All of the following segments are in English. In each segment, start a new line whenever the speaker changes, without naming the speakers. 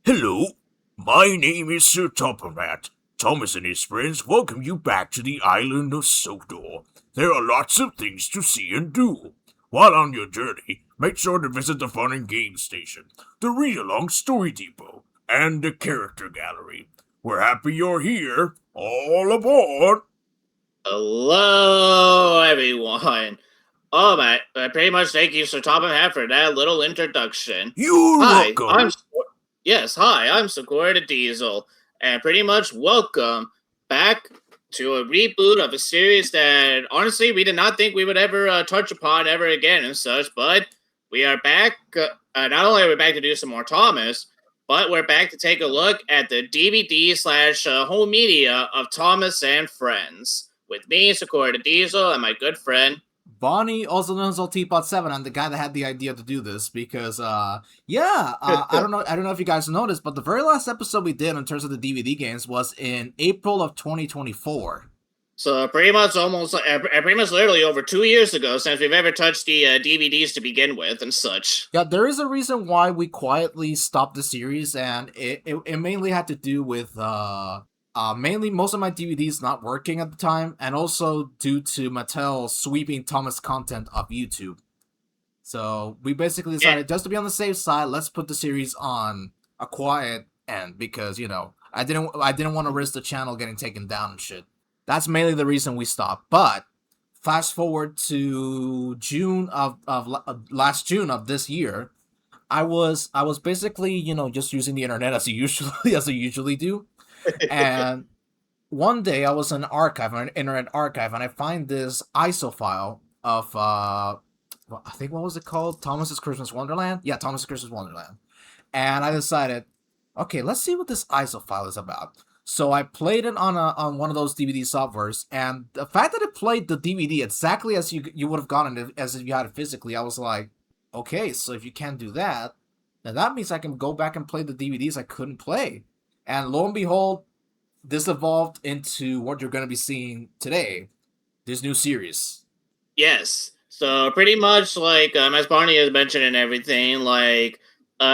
Hello, my name is Sir Toppermat. Thomas and his friends welcome you back to the island of Sodor. There are lots of things to see and do. While on your journey, make sure to visit the Fun and Games Station, the Read-Along Story Depot, and the Character Gallery. We're happy you're here. All aboard!
Hello, everyone. Oh, my, pretty much thank you, Sir Top and Hat, for that little introduction.
You're
Hi,
welcome.
I'm Zecoa the Diesel, and pretty much welcome back to a reboot of a series that, honestly, we did not think we would ever touch upon ever again and such, but we are back. Not only are we back to do some more Thomas, but we're back to take a look at the DVD slash home media of Thomas and Friends. With me, Zecoa the Diesel, and my good friend
Bonnie, also known as Teapot7. I'm the guy that had the idea to do this because, I don't know if you guys noticed, but the very last episode we did in terms of the DVD games was in April of 2024.
So pretty much literally over 2 years ago since we've ever touched the DVDs to begin with and such.
Yeah, there is a reason why we quietly stopped the series, and it mainly had to do with mainly most of my DVDs not working at the time, and also due to Mattel sweeping Thomas content off YouTube. So we basically decided just to be on the safe side, let's put the series on a quiet end because I didn't want to risk the channel getting taken down and shit. That's mainly the reason we stopped. But fast forward to June of last June of this year, I was basically just using the internet as I usually do. And one day I was in an internet archive, and I find this ISO file of I think, what was it called? Thomas's Christmas Wonderland? Yeah, Thomas's Christmas Wonderland. And I decided, okay, let's see what this ISO file is about. So I played it on one of those DVD softwares, and the fact that it played the DVD exactly as you would have gotten it as if you had it physically, I was like, okay, so if you can't do that, then that means I can go back and play the DVDs I couldn't play. And lo and behold, this evolved into what you're going to be seeing today, this new series.
Yes. So pretty much as Barney has mentioned and everything,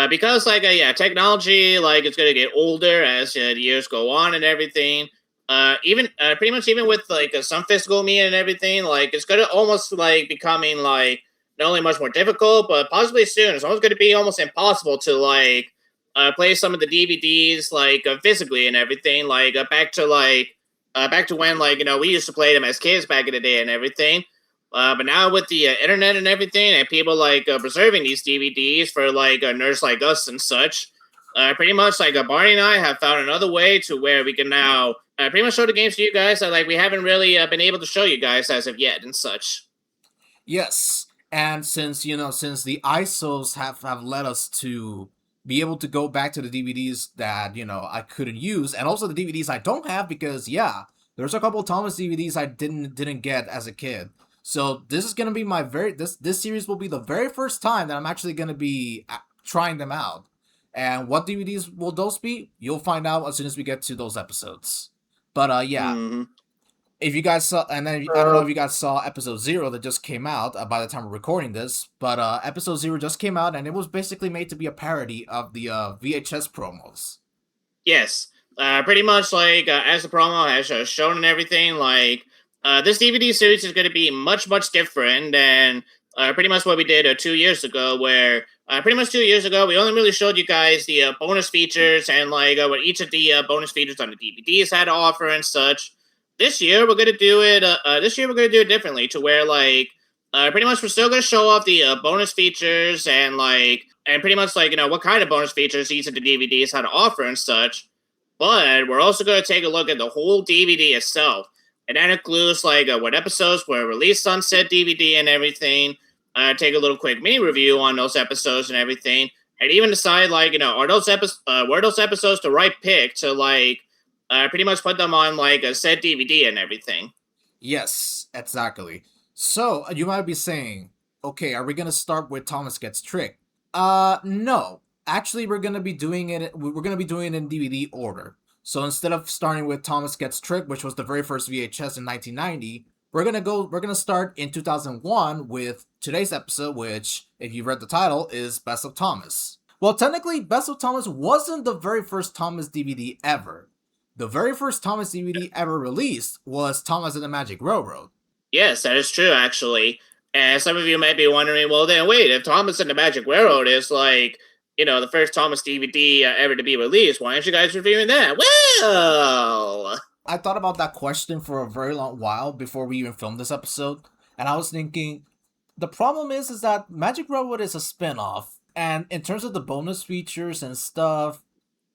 because technology it's gonna get older as the years go on and everything. Pretty much even with some physical media and everything, it's gonna almost becoming not only much more difficult, but possibly soon it's almost gonna be almost impossible to play some of the DVDs physically and everything. Back to when we used to play them as kids back in the day and everything. But now with the internet and everything, and people preserving these DVDs for nerds like us and such, pretty much Barney and I have found another way to where we can now pretty much show the games to you guys that we haven't really been able to show you guys as of yet and such.
Yes, and since the ISOs have led us to be able to go back to the DVDs that I couldn't use, and also the DVDs I don't have because there's a couple of Thomas DVDs I didn't get as a kid. So this is gonna be this series will be the very first time that I'm actually gonna be trying them out. And what DVDs will those be? You'll find out as soon as we get to those episodes. But if you guys saw, and then I don't know if you guys saw episode 0 that just came out by the time we're recording this, but episode 0 just came out, and it was basically made to be a parody of the VHS promos.
Yes, pretty much as the promo has shown and everything, this DVD series is going to be much, much different than pretty much what we did 2 years ago, where pretty much 2 years ago, we only really showed you guys the bonus features and what each of the bonus features on the DVDs had to offer and such. This year, we're going to do it differently to where pretty much we're still going to show off the bonus features and pretty much what kind of bonus features each of the DVDs had to offer and such. But we're also going to take a look at the whole DVD itself. And that includes what episodes were released on said DVD and everything. Take a little quick mini review on those episodes and everything, and even decide were those episodes the right pick to pretty much put them on a said DVD and everything.
Yes, exactly. So you might be saying, okay, are we gonna start with Thomas Gets Tricked? No. Actually, we're gonna be doing it in DVD order. So instead of starting with Thomas Gets Tricked, which was the very first VHS in 1990, we're gonna start in 2001 with today's episode, which, if you read the title, is Best of Thomas. Well, technically, Best of Thomas wasn't the very first Thomas DVD ever. The very first Thomas DVD ever released was Thomas and the Magic Railroad.
Yes, that is true, actually. And some of you might be wondering, well, then wait, if Thomas and the Magic Railroad is like, the first Thomas DVD ever to be released, why aren't you guys reviewing that? Well,
I thought about that question for a very long while before we even filmed this episode, and I was thinking, the problem is that Magic Railroad is a spin-off, and in terms of the bonus features and stuff,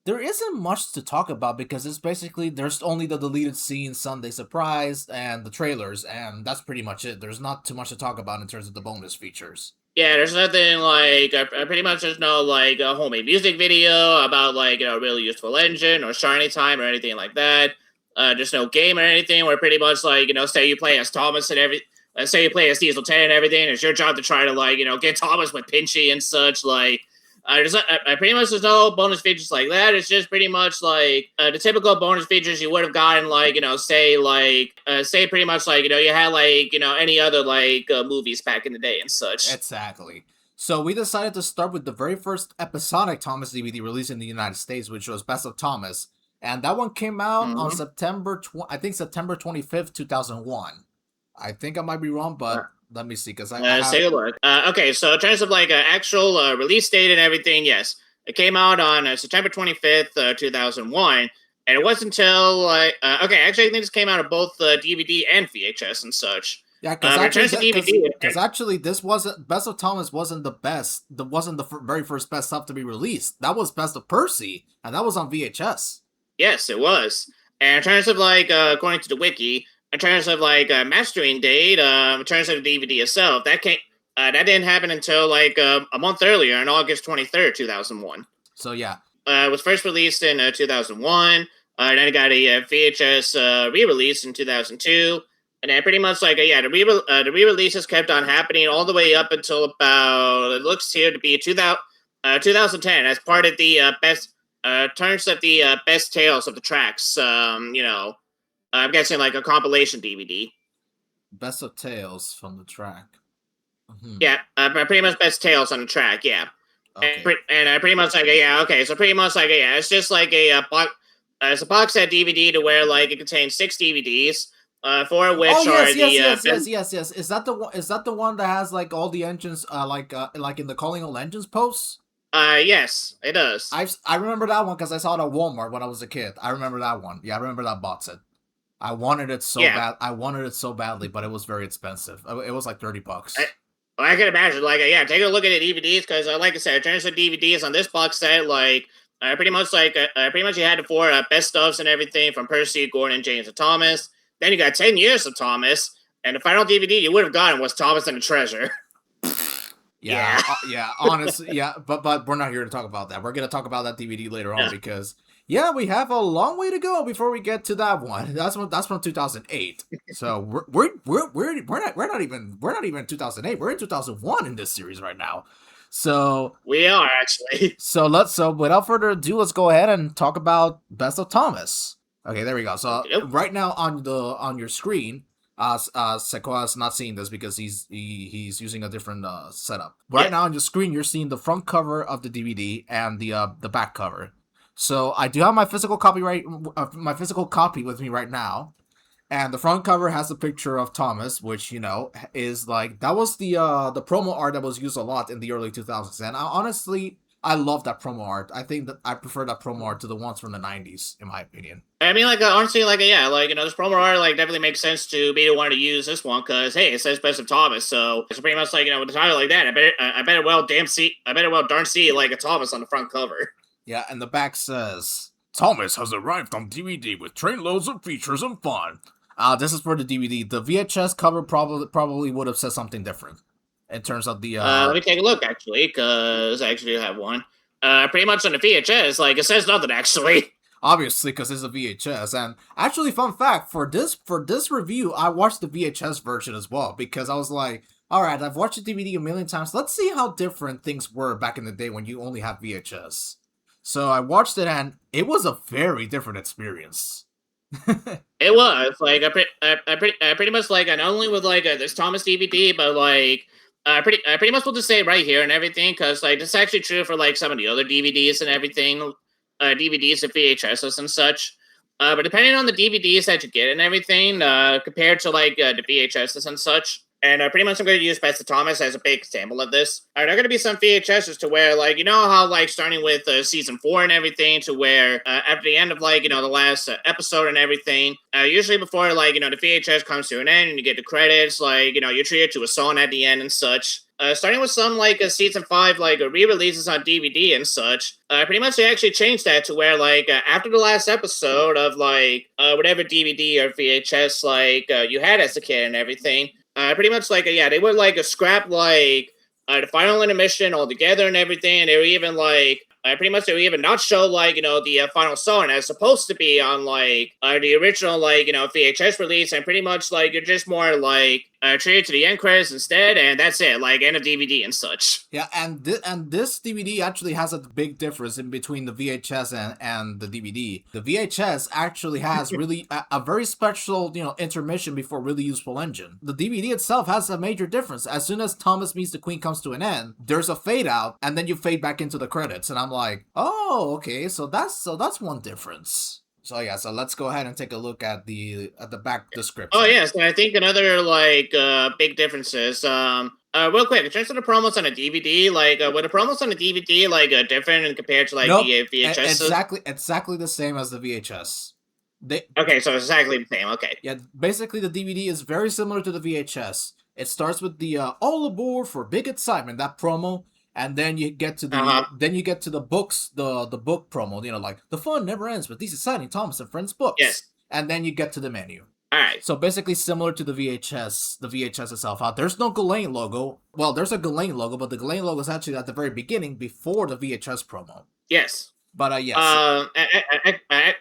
there isn't much to talk about because it's basically, there's only the deleted scenes, Sunday Surprise, and the trailers, and that's pretty much it. There's not too much to talk about in terms of the bonus features.
Yeah, there's nothing like, pretty much there's no like a homemade music video about like, a really useful engine or shiny time or anything like that. There's no game or anything where pretty much like, say you play as Thomas and say you play as Diesel 10 and everything, it's your job to try to like, get Thomas with Pinchy and such, like, pretty much there's no bonus features like that. It's just pretty much like the typical bonus features you would have gotten, like, say pretty much like, you had like, any other like movies back in the day and such.
Exactly. So we decided to start with the very first episodic Thomas DVD released in the United States, which was Best of Thomas. And that one came out on September 25th, 2001. I think I might be wrong, but let me see, because
let's take a look. Okay, so in terms of like actual release date and everything, yes, it came out on September 25th, 2001, and it wasn't until like okay, actually I think this came out of both DVD and VHS and such.
Yeah, because actually, this wasn't Best of Thomas wasn't the best. Wasn't the very first best stuff to be released. That was Best of Percy, and that was on VHS.
Yes, it was. And in terms of like according to the wiki, in terms of like mastering date, in terms of the DVD itself, that didn't happen until like a month earlier, on August 23rd, 2001.
So yeah,
it was first released in 2001. Then it got a VHS re-release in 2002, and then pretty much like the re-releases kept on happening all the way up until about, it looks here to be 2010 as part of the best terms of the best tales of the tracks. I'm guessing like a compilation DVD.
Best of Tales from the track. Mm-hmm.
Yeah, pretty much best tales on the track. Yeah,
okay.
and pretty much like okay, so pretty much like it's just like it's a box set DVD to where like it contains 6 DVDs. 4 of which
yes. Is that the one? Is that the one that has like all the engines, like in the Calling All Legends posts?
Yes, it does.
I remember that one because I saw it at Walmart when I was a kid. I remember that one. Yeah, I remember that box set. I wanted it so bad. I wanted it so badly, but it was very expensive. It was like $30.
I can imagine. Like, take a look at the DVDs because, like I said, in terms of DVDs on this box set, like, pretty much you had the 4 best stuffs and everything from Percy, Gordon, James, and Thomas. Then you got 10 years of Thomas, and the final DVD you would have gotten was Thomas and the Treasure.
Yeah. Honestly, yeah. But we're not here to talk about that. We're gonna talk about that DVD later on because. Yeah, we have a long way to go before we get to that one. That's from 2008. So we're not even 2008. We're in 2001 in this series right now. So
we are actually.
So without further ado, let's go ahead and talk about Best of Thomas. Okay, there we go. So right now on your screen, Zecoa is not seeing this because he's using a different setup. Right now on your screen, you're seeing the front cover of the DVD and the back cover. So I do have my physical copy with me right now, and the front cover has a picture of Thomas, which is like that was the promo art that was used a lot in the early 2000s, and I love that promo art. I think that I prefer that promo art to the ones from the 90s, in my opinion.
I mean, like honestly, like this promo art like definitely makes sense to be the one to use this one because hey, it says Best of Thomas, so it's pretty much like with a title like that, I better well darn see like a Thomas on the front cover.
Yeah, and the back says,
Thomas has arrived on DVD with trainloads of features and fun.
This is for the DVD. The VHS cover probably would have said something different in terms of the...
Let me take a look, actually, because I actually have one. Pretty much on the VHS, like, it says nothing, actually.
Obviously, because it's a VHS. And actually, fun fact, for this review, I watched the VHS version as well, because I was like, alright, I've watched the DVD a million times. Let's see how different things were back in the day when you only have VHS. So I watched it, and it was a very different experience.
It was like I pretty much like not only with like this Thomas DVD, but like pretty much we'll just say right here and everything, because like this is actually true for like some of the other DVDs and everything, DVDs and VHSs and such. But depending on the DVDs that you get and everything, compared to like the VHSs and such, and pretty much I'm going to use Best of Thomas as a big example of this. There are going to be some VHSs to where, like, you know how, like, starting with season 4 and everything, to where after the end of, like, you know, the last episode and everything, usually before, like, you know, the VHS comes to an end and you get the credits, like, you know, you're treated to a song at the end and such. Starting with some, like, season 5, like, re-releases on DVD and such, pretty much they actually changed that to where, like, after the last episode of, like, whatever DVD or VHS, like, you had as a kid and everything, pretty much like they would like scrap like the final intermission altogether and everything. And they were even like pretty much they would even not show like, you know, the final song as supposed to be on like the original like, you know, VHS release. And pretty much like you're just more like treated to the end credits instead, and that's it, like end of DVD and such.
Yeah, and this DVD actually has a big difference in between the VHS and the DVD. The VHS actually has really a very special, you know, intermission before really useful engine. The DVD itself has a major difference. As soon as Thomas Meets the Queen comes to an end, there's a fade out, and then you fade back into the credits, and I'm like, oh, okay, so that's one difference. So yeah, so let's go ahead and take a look at the back description.
Oh yes, and I think another like big difference is real quick in terms of the promos on the DVD, like were the promos on the DVD like different and compared to like the VHS?
Exactly the same as the VHS.
Okay, so it's exactly the same. Okay.
Yeah, basically the DVD is very similar to the VHS. It starts with the all aboard for big excitement, that promo. And then you get to the books, the book promo, you know, like the fun never ends with these exciting Thomas and Friends books.
Yes.
And then you get to the menu.
All right.
So basically similar to the VHS itself. There's no Ghislaine logo. Well, there's a Ghislaine logo, but the Ghislaine logo is actually at the very beginning before the VHS promo.
Yes.
But yes.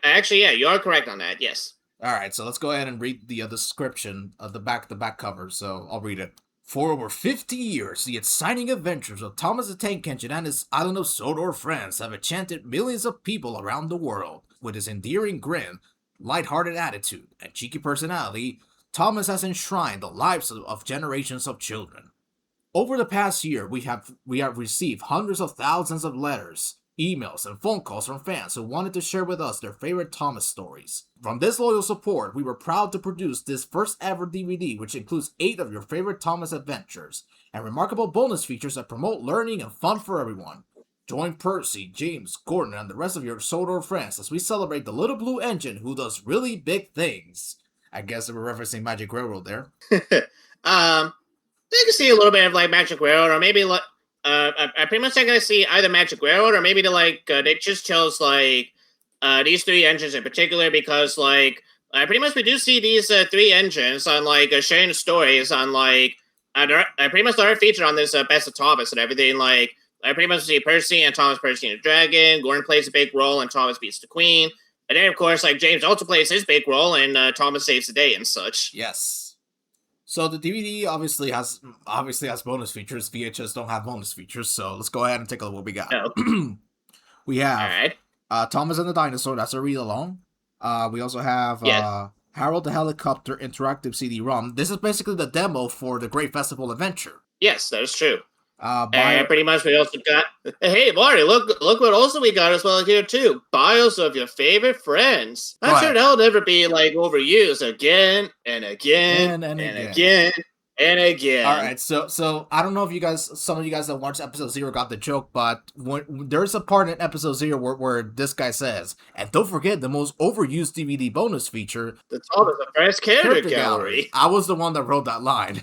Actually, yeah, you're correct on that. Yes.
All right, so let's go ahead and read the description of the back cover. So I'll read it. For over 50 years, the exciting adventures of Thomas the Tank Engine and his Island of Sodor friends have enchanted millions of people around the world. With his endearing grin, light-hearted attitude, and cheeky personality, Thomas has enshrined the lives of generations of children. Over the past year, we have received hundreds of thousands of letters, emails, and phone calls from fans who wanted to share with us their favorite Thomas stories. From this loyal support, we were proud to produce this first ever DVD, which includes 8 of your favorite Thomas adventures, and remarkable bonus features that promote learning and fun for everyone. Join Percy, James, Gordon, and the rest of your Sodor friends as we celebrate the little blue engine who does really big things. I guess we're referencing Magic Railroad there.
You can see a little bit of like Magic Railroad, or maybe like I pretty much not gonna see either Magic Railroad or maybe they just chose like these 3 engines in particular, because like pretty much we do see these 3 engines on like sharing the stories on like pretty much they're featured on this Best of Thomas and everything. Like I pretty much see Percy and Thomas Percy and the Dragon. Gordon plays a big role and Thomas beats the Queen, and then of course like James also plays his big role and Thomas saves the day and such.
Yes. So the DVD obviously has bonus features. VHS don't have bonus features, so let's go ahead and take a look what we got.
Oh.
We have
All right.
Thomas and the Dinosaur, that's a read-along. We also have Harold the Helicopter Interactive CD-ROM. This is basically the demo for the Great Festival Adventure.
Yes, that is true. And pretty much we also got, hey, Marty, look what also we got as well here, too. Bios of your favorite friends. I'm sure that'll never be, like, overused again and again and again. And again.
All right, so I don't know if some of you guys that watched episode 0 got the joke, but there's a part in episode 0 where this guy says, and don't forget the most overused DVD bonus feature,
the Thomas and Friends character gallery.
I was the one that wrote that line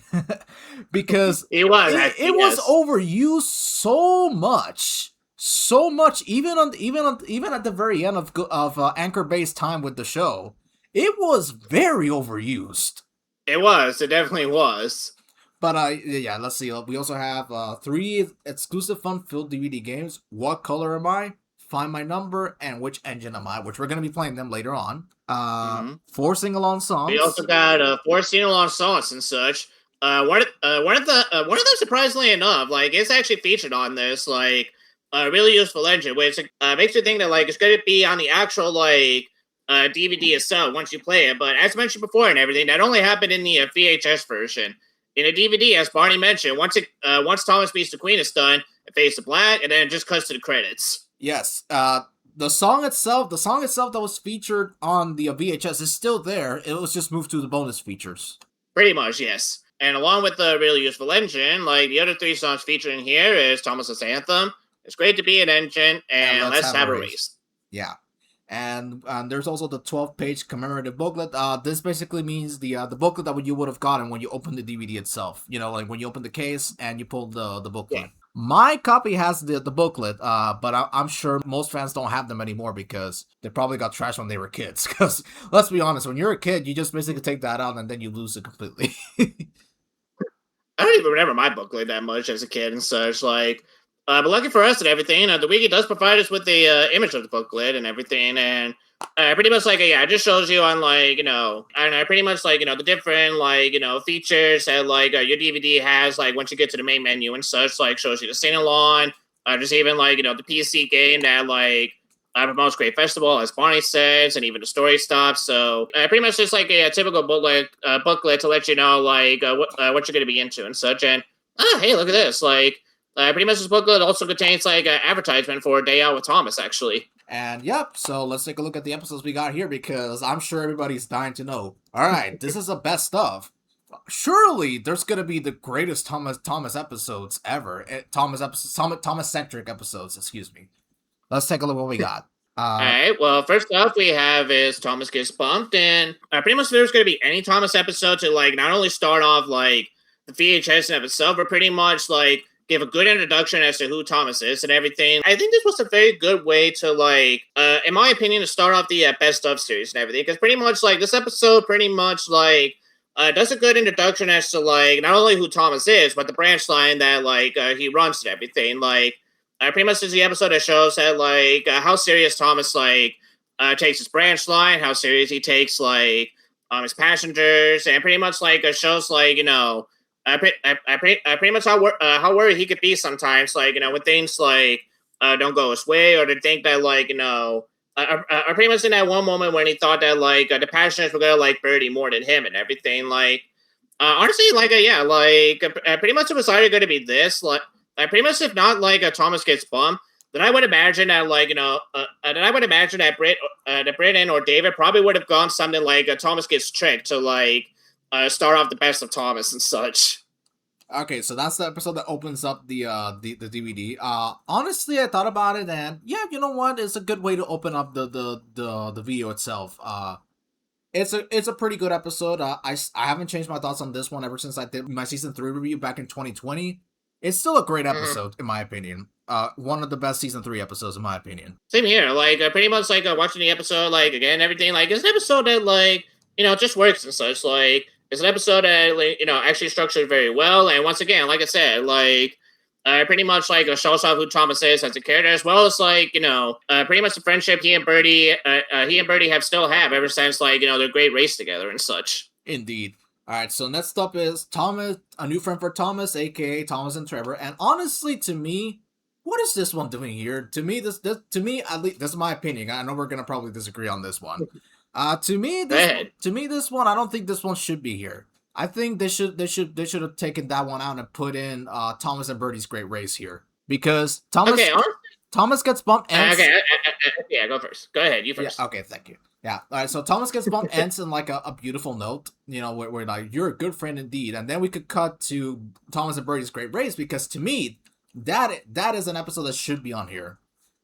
because
it was
overused so much, even at the very end of Anchor-based time with the show, it was very overused.
It definitely was.
But yeah, let's see. We also have 3 exclusive fun-filled DVD games. What Color Am I? Find My Number, and Which Engine Am I? Which we're going to be playing them later on. 4 sing-along songs.
We also got 4 sing-along songs and such. One of them, surprisingly enough, like it's actually featured on this like really useful engine, which makes you think that like it's going to be on the actual like DVD itself once you play it. But as mentioned before and everything, that only happened in the VHS version. in a DVD, as Barney mentioned, once Thomas Meets the Queen is done, it fades to black, and then it just cuts to the credits.
Yes. The song itself that was featured on the VHS is still there. It was just moved to the bonus features.
Pretty much, yes. And along with the really useful engine, like the other 3 songs featured in here is Thomas's Anthem, It's Great to Be an Engine, and Let's Have a Race.
Yeah. And there's also the 12-page commemorative booklet. This basically means the booklet that you would have gotten when you open the DVD itself. You know, like when you open the case and you pull the booklet. Yeah. My copy has the booklet, but I'm sure most fans don't have them anymore because they probably got trashed when they were kids. Because, let's be honest, when you're a kid, you just basically take that out and then you lose it completely.
I don't even remember my booklet that much as a kid and such. Like, but lucky for us and everything, the wiki does provide us with the image of the booklet and everything, and pretty much like it just shows you on like and pretty much like the different like features that like your DVD has, like once you get to the main menu and such, like shows you the sing along, just even like the PC game that like promotes Great Festival, as Barney says, and even the story stops. So pretty much just like a typical booklet to let you know like what you're gonna be into and such. And hey, look at this, like. Pretty much this booklet also contains like an advertisement for a day out with Thomas, actually.
And yep, so let's take a look at the episodes we got here because I'm sure everybody's dying to know. All right, this is the best surely there's gonna be the greatest Thomas episodes ever. Thomas-centric episodes, excuse me. Let's take a look at what we got.
All right, well, first off we have is Thomas Gets Bumped, and pretty much there's going to be any Thomas episode to, like, not only start off, like, the VHS in itself, but pretty much, like, give a good introduction as to who Thomas is and everything. I think this was a very good way to, like, in my opinion, to start off the Best Of series and everything, because pretty much, like, this episode pretty much, like, does a good introduction as to, like, not only who Thomas is, but the branch line that, like, he runs and everything. Like, pretty much is the episode that shows that, like, how serious Thomas, like, takes his branch line, how serious he takes, like, his passengers, and pretty much, like, shows, like, you know, pretty much how worried he could be sometimes, like, you know, when things, like, don't go his way, or to think that, like, you know, pretty much in that one moment when he thought that, like, the passengers were gonna like Birdie more than him and everything, like, honestly, like, yeah, like, pretty much it was either going to be this, like, pretty much if not, like, Thomas Gets Bumped, then I would imagine that, like, you know, that Britain or David probably would have gone something like Thomas Gets Tricked to, like, start off the Best of Thomas and such.
Okay, so that's the episode that opens up the DVD. Honestly, I thought about it, and yeah, you know what? It's a good way to open up the video itself. It's a pretty good episode. I haven't changed my thoughts on this one ever since I did my season 3 review back in 2020. It's still a great episode, in my opinion. One of the best season 3 episodes, in my opinion.
Same here. Like, pretty much, like, watching the episode, like, again, everything, like, it's an episode that, like, you know, just works and such. Like, it's an episode that, like, you know, actually structured very well. And once again, like I said, like, pretty much, like, shows off who Thomas is as a character, as well as, like, you know, pretty much the friendship he and Birdie have ever since, like, you know, their great race together and such.
Indeed. All right, so next up is Thomas, a new friend for Thomas, aka Thomas and Trevor. And honestly, to me, what is this one doing here? To me, at least, this is my opinion. I know we're gonna probably disagree on this one. To me, this one, I don't think this one should be here. I think they should have taken that one out and put in Thomas and Birdie's Great Race here, because Thomas Gets Bumped.
Yeah, go first. Go ahead, you first.
Yeah, okay, thank you. Yeah, all right, so Thomas Gets Bumped ends in, like, a beautiful note, you know, where like, you're a good friend indeed. And then we could cut to Thomas and Birdie's Great Race, because to me, that is an episode that should be on here,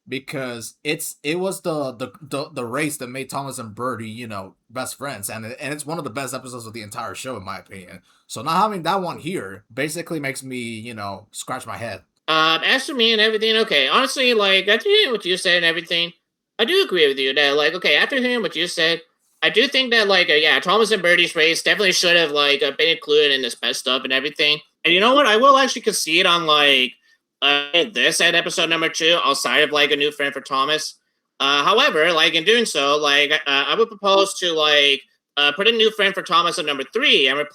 because it was the race that made Thomas and Birdie, you know, best friends, and it's one of the best episodes of the entire show, in my opinion. So not having that one here basically makes me, you know, scratch my head.
As for me and everything, okay, honestly, like, after hearing what you said and everything, I do agree with you that, like, okay, after hearing what you said, I do think that, like, yeah, Thomas and Birdie's race definitely should have, like, been included in this Best Of and everything. And you know what? I will actually concede on, like, this at episode number 2, outside of, like, a new friend for Thomas. However, like, in doing so, like, I would propose to, like, put a new friend for Thomas at number 3 and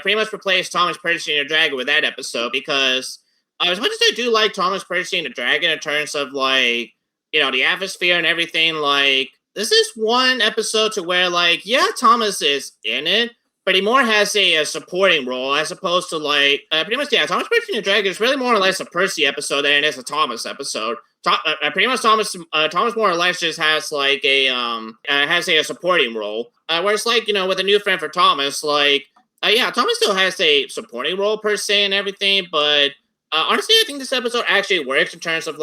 pretty much replace Thomas purchasing a dragon with that episode, because as much as I do like Thomas purchasing a dragon in terms of, like, you know, the atmosphere and everything, like, this is one episode to where, like, yeah, Thomas is in it, but he more has a supporting role as opposed to like pretty much Thomas Percy and the Dragon is really more or less a Percy episode than it is a Thomas episode. Pretty much Thomas more or less just has like a supporting role. Whereas like with a new friend for Thomas, like Thomas still has a supporting role per se and everything, but honestly, I think this episode actually works in terms of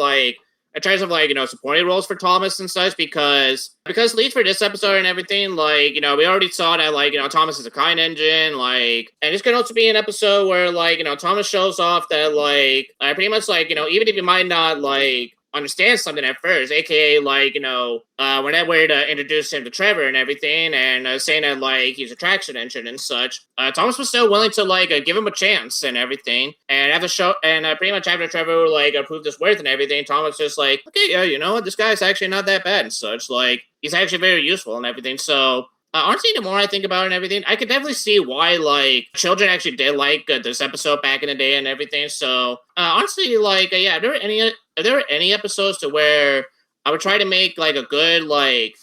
supporting roles for Thomas and such because leads for this episode and everything, like, we already saw that, like, Thomas is a kind engine, like, and this could also be an episode where, like, Thomas shows off that, like, pretty much, like, even if you might not, like, understand something at first, aka like when Edward introduced him to Trevor and everything, and saying that like he's a traction engine and such, Thomas was still willing to like give him a chance and everything. And pretty much after Trevor like proved his worth and everything, Thomas just like, okay, yeah, you know what, this guy's actually not that bad and such. Like he's actually very useful and everything. So honestly, the more I think about it and everything, I could definitely see why, like, children actually did like this episode back in the day and everything. So, honestly, like, if there were any episodes to where I would try to make, like, a good, like,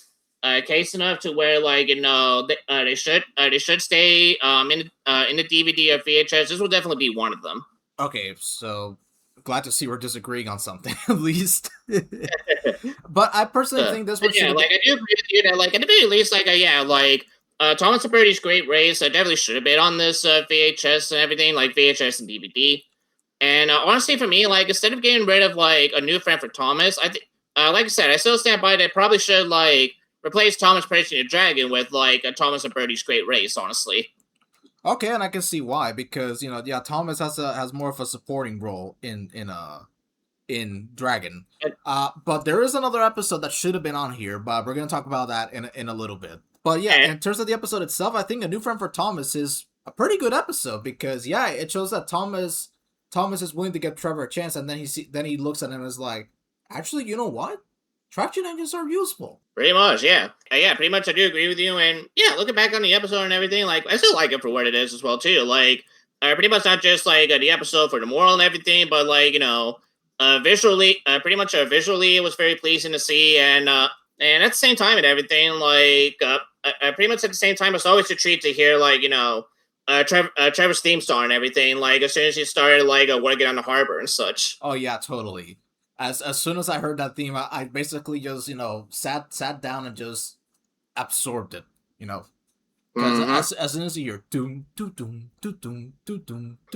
case enough to where, like, they should stay in the DVD or VHS, this will definitely be one of them.
Okay, so glad to see we're disagreeing on something at least. But I personally think this one should.
Yeah, like I do agree with you that, like, at the very least, like, Thomas and Birdie's Great Race definitely should have been on this VHS and everything, like VHS and DVD. And honestly, for me, like, instead of getting rid of like a new friend for Thomas, I think, like I said, I still stand by that. Probably should like replace Thomas Percy and the Dragon with like a Thomas and Birdie's Great Race. Honestly.
Okay, and I can see why, because Thomas has more of a supporting role in Dragon. But there is another episode that should have been on here, but we're gonna talk about that in a little bit. But yeah, in terms of the episode itself, I think A New Friend for Thomas is a pretty good episode because it shows that Thomas is willing to give Trevor a chance, and then he looks at him and is like, actually, you know what? Traction engines are useful.
Pretty much, yeah. Pretty much I do agree with you. And yeah, looking back on the episode and everything, like, I still like it for what it is as well, too. Like, pretty much not just, like, the episode for the moral and everything, but, like, visually, visually, it was very pleasing to see. And at the same time and everything, like, pretty much at the same time, it's always a treat to hear, like, Trevor's theme song and everything, like, as soon as he started, like, working on the harbor and such.
Oh, yeah, totally. As soon as I heard that theme, I basically just, sat down and just absorbed it, Because as soon as you hear doom doom doom doom doom doom doom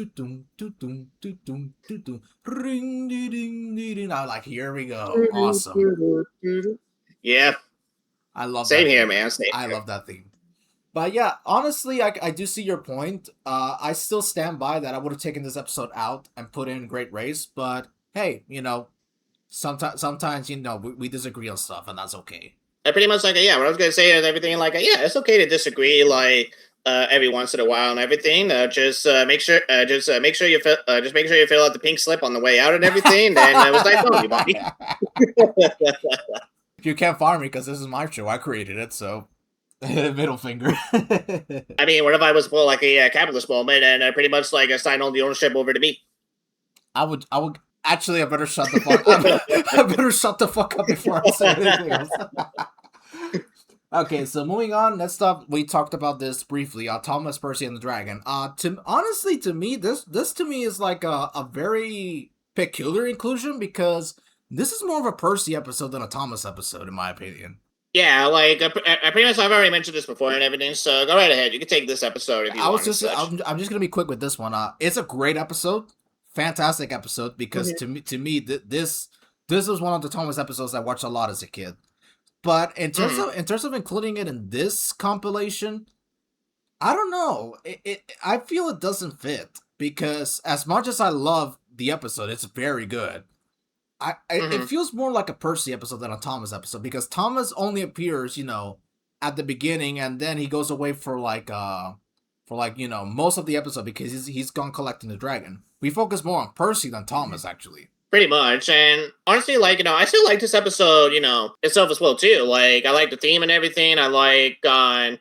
doom doom doom doom ring ding ding, I'm like, here we go, awesome.
Yeah,
I love.
Same
that
here,
theme.
man. Same
I
here.
love that theme. But yeah, honestly, I do see your point. I still stand by that. I would have taken this episode out and put in Great Race, but hey, sometimes we disagree on stuff, and that's okay.
Pretty much like what I was gonna say is everything. Like it's okay to disagree, like every once in a while and everything. Just make sure you fill out the pink slip on the way out and everything. Then it was like, oh, you buddy.
You can't fire me because this is my show. I created it, so middle finger.
I mean, what if I was like a capitalist moment and pretty much like assign all the ownership over to me?
I would. Actually, I better shut the fuck up. I better shut the fuck up before I say anything else. Okay, so moving on. Next up, we talked about this briefly. Thomas, Percy, and the Dragon. To me, this to me is like a very peculiar inclusion because this is more of a Percy episode than a Thomas episode, in my opinion.
Yeah, like I pretty much I've already mentioned this before and everything. So go right ahead. You can take this episode if you want.
I'm just gonna be quick with this one. It's a great episode. Fantastic episode because to me this was one of the Thomas episodes I watched a lot as a kid. But in terms of including it in this compilation, I don't know. I feel it doesn't fit because as much as I love the episode, it's very good. It feels more like a Percy episode than a Thomas episode because Thomas only appears, at the beginning and then he goes away for most of the episode because he's gone collecting the dragon. We focus more on Percy than Thomas, actually.
Pretty much, and honestly, like, I still like this episode, itself as well, too. Like, I like the theme and everything. I like, I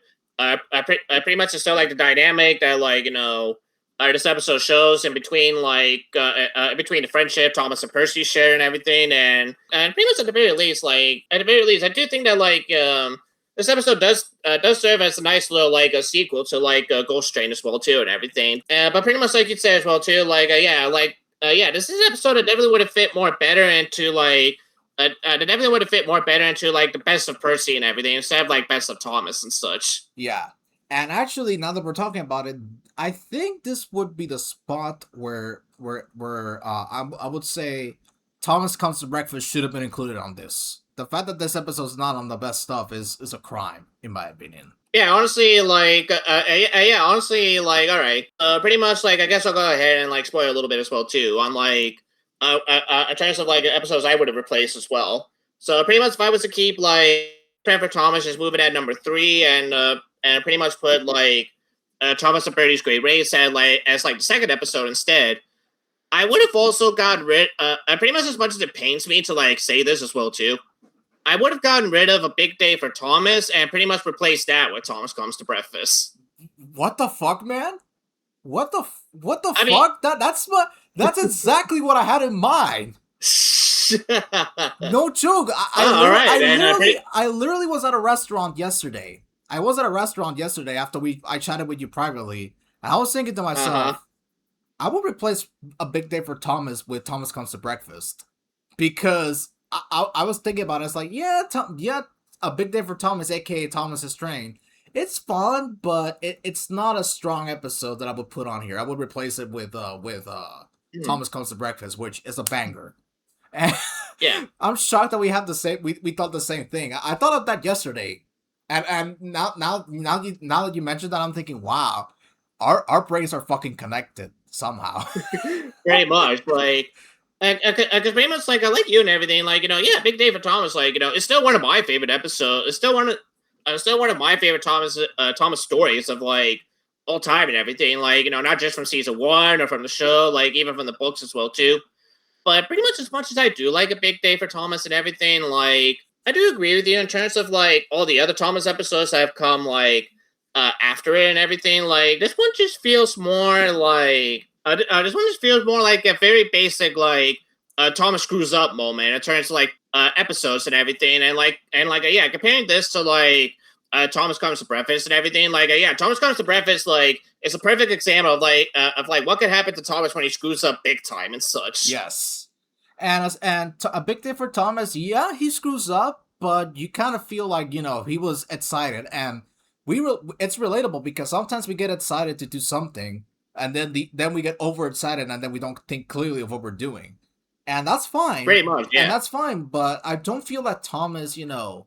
pretty much still like the dynamic that, like, this episode shows in between, like, between the friendship Thomas and Percy share and everything, and pretty much at the very least, I do think that, like, this episode does serve as a nice little like a sequel to like Ghost Train as well too and everything. But pretty much like you said as well too, like this is an episode that definitely would have fit more better into like that definitely would have fit more better into like the Best of Percy and everything instead of like Best of Thomas and such.
Yeah. And actually, now that we're talking about it, I think this would be the spot where I would say Thomas Comes to Breakfast should have been included on this. The fact that this episode's not on the best stuff is a crime, in my opinion.
Yeah, honestly, like, honestly, like, all right. Pretty much, like, I guess I'll go ahead and like spoil a little bit as well too on like, in terms of like episodes I would have replaced as well. So pretty much, if I was to keep like Trevor Thomas, just move it at number 3, and pretty much put like Thomas and Birdie's Great Race as like the second episode instead. I would have also gotten rid, pretty much as much as it pains me to like say this as well too. I would have gotten rid of A Big Day for Thomas and pretty much replaced that with Thomas Comes to Breakfast.
What the fuck, man? What the fuck?
Mean,
that's exactly what I had in mind. No joke. I literally was at a restaurant yesterday. I was at a restaurant yesterday after I chatted with you privately, and I was thinking to myself, I would replace A Big Day for Thomas with Thomas Comes to Breakfast, because I was thinking about it. It's like, A Big Day for Thomas, aka Thomas is Train. It's fun, but it's not a strong episode that I would put on here. I would replace it with Thomas Comes to Breakfast, which is a banger. And
yeah,
I'm shocked that we have the same. We thought the same thing. I thought of that yesterday, and now that you mentioned that, I'm thinking, wow, our brains are fucking connected somehow.
Pretty much, like. Because pretty much, like, I like you and everything, like, Big Day for Thomas, like, it's still one of my favorite episodes. It's still one of my favorite Thomas stories of, like, all time and everything. Like, not just from season 1 or from the show, like, even from the books as well, too. But pretty much as I do like A Big Day for Thomas and everything, like, I do agree with you in terms of, like, all the other Thomas episodes that have come, like, after it and everything. Like, this one just feels more like... this one just feels more like a very basic, like, Thomas screws up moment in terms of, like, episodes and everything. And comparing this to, like, Thomas Comes to Breakfast and everything, like, Thomas Comes to Breakfast, like, it's a perfect example of, like, what could happen to Thomas when he screws up big time and such.
Yes. And A Big Day for Thomas, yeah, he screws up, but you kind of feel like, he was excited. And it's relatable because sometimes we get excited to do something, and then we get overexcited, and then we don't think clearly of what we're doing. And that's fine.
Pretty much, yeah.
And that's fine, but I don't feel that Thomas,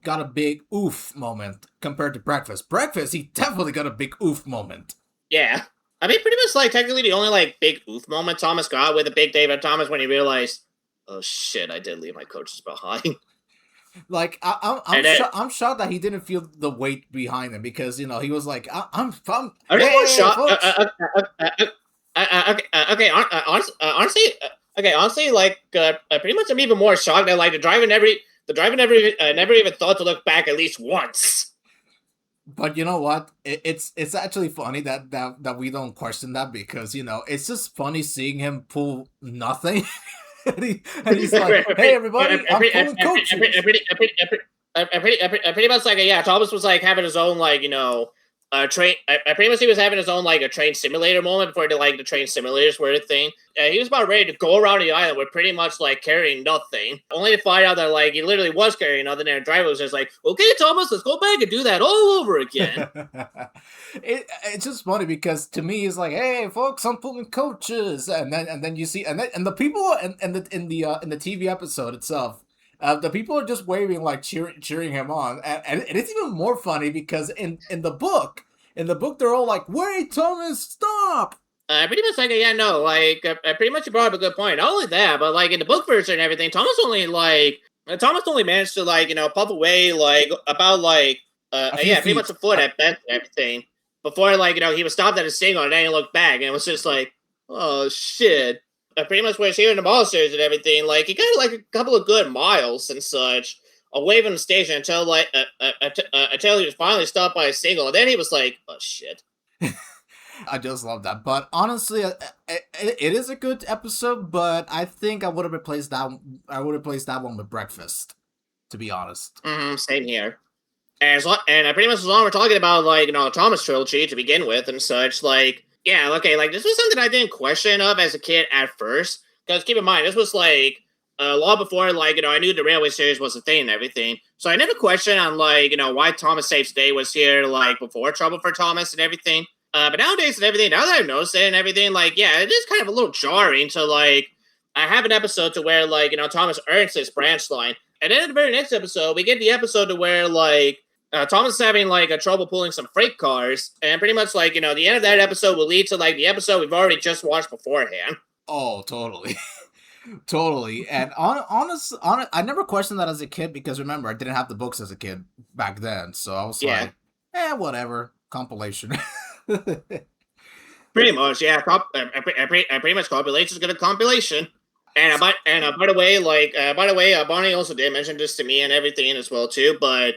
got a big oof moment compared to Breakfast. Breakfast, he definitely got a big oof moment.
Yeah. I mean, pretty much, like, technically the only, like, big oof moment Thomas got with A Big Day for Thomas when he realized, oh, shit, I did leave my coaches behind.
Like, I'm shocked that he didn't feel the weight behind him, because he was like, I'm
just shocked. Honestly, like, pretty much I'm even more shocked that, like, the driver never even thought to look back at least once.
But you know what? It's actually funny that we don't question that, because it's just funny seeing him pull nothing. and he's like, "Hey, everybody, I'm pulling coaches."
Pretty much like Thomas was like having his own like train. Pretty much he was having his own like a train simulator moment before the train simulators were a thing. He was about ready to go around the island with pretty much like carrying nothing, only to find out that like he literally was carrying nothing. And the driver was just like, "Okay, Thomas, let's go back and do that all over again."
It's just funny because to me it's like, "Hey, folks, I'm pulling coaches," and then you see and the people in the TV episode itself. The people are just waving, like cheering him on, and it's even more funny because in the book they're all like, "Wait, Thomas, stop!"
Pretty much like pretty much you brought up a good point. Not only that, but like in the book version and everything, Thomas only managed to puff away like about pretty much a foot at best and everything before he was stopped at a single and then he looked back and it was just like, oh shit. Pretty much where here in the mall series and everything, like he got like a couple of good miles and such away from the station until he was finally stopped by a single, and then he was like, "Oh shit."
I just love that, but honestly, it is a good episode. But I think I would have replaced that. I would replace that one with Breakfast, to be honest.
Same here. And pretty much as long as we're talking about like the Thomas trilogy to begin with and such, like yeah, okay, like this was something I didn't question of as a kid at first, because keep in mind this was like a lot before like I knew the Railway series was a thing and everything, so I never questioned on like why Thomas Saves the Day was here like before Trouble for Thomas and everything. But nowadays and everything, now that I've noticed it and everything, like yeah, it is kind of a little jarring to like I have an episode to where like Thomas earns this branch line, and then in the very next episode we get the episode to where like Thomas is having like a trouble pulling some freight cars, and pretty much like the end of that episode will lead to like the episode we've already just watched beforehand.
Oh, totally. Totally. And I never questioned that as a kid because remember, I didn't have the books as a kid back then. So I was like, whatever. Compilation.
Pretty much, yeah. Pretty much compilation is good a compilation. And by the way, Bonnie also did mention this to me and everything as well too. But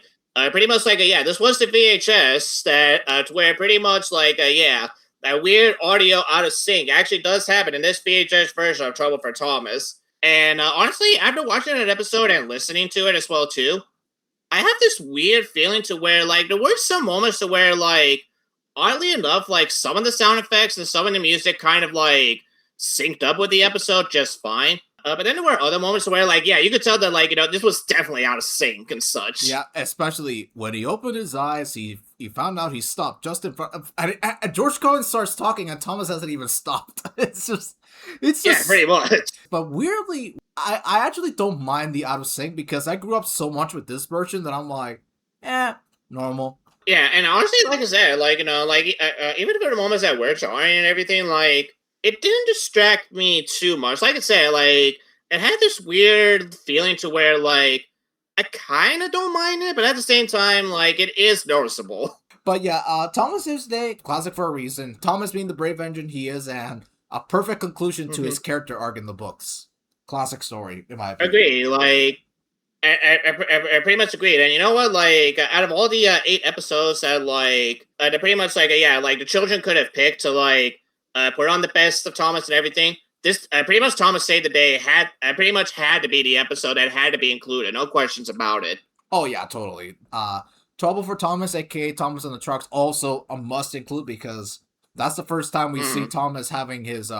pretty much like this was the VHS that to where pretty much like that weird audio out of sync actually does happen in this VHS version of Trouble for Thomas. And honestly, after watching that episode and listening to it as well too, I have this weird feeling to where like there were some moments to where like oddly enough, like some of the sound effects and some of the music kind of like synced up with the episode just fine. But then there were other moments where, like, yeah, you could tell that, like, this was definitely out of sync and such.
Yeah, especially when he opened his eyes, he found out he stopped just in front of... And George Cohen starts talking and Thomas hasn't even stopped. It's just...
Yeah, pretty much.
But weirdly, I actually don't mind the out of sync because I grew up so much with this version that I'm like, normal.
Yeah, and honestly, like I said, like, even if there were moments that were jarring and everything, like, it didn't distract me too much. Like I said, like, it had this weird feeling to where, like, I kind of don't mind it, but at the same time, like, it is noticeable.
But yeah, Thomas Saves the Day, classic for a reason. Thomas being the brave engine he is, and a perfect conclusion to his character arc in the books. Classic story, in my opinion.
Agree, like, I pretty much agreed. And you know what? Like, out of all the 8 episodes that, like, they're pretty much, like, like, the children could have picked to, like, put on the best of Thomas and everything. This pretty much Thomas Saved the Day pretty much had to be the episode that had to be included. No questions about it.
Oh yeah, totally. Trouble for Thomas, aka Thomas and the Trucks, also a must include because that's the first time we see Thomas having his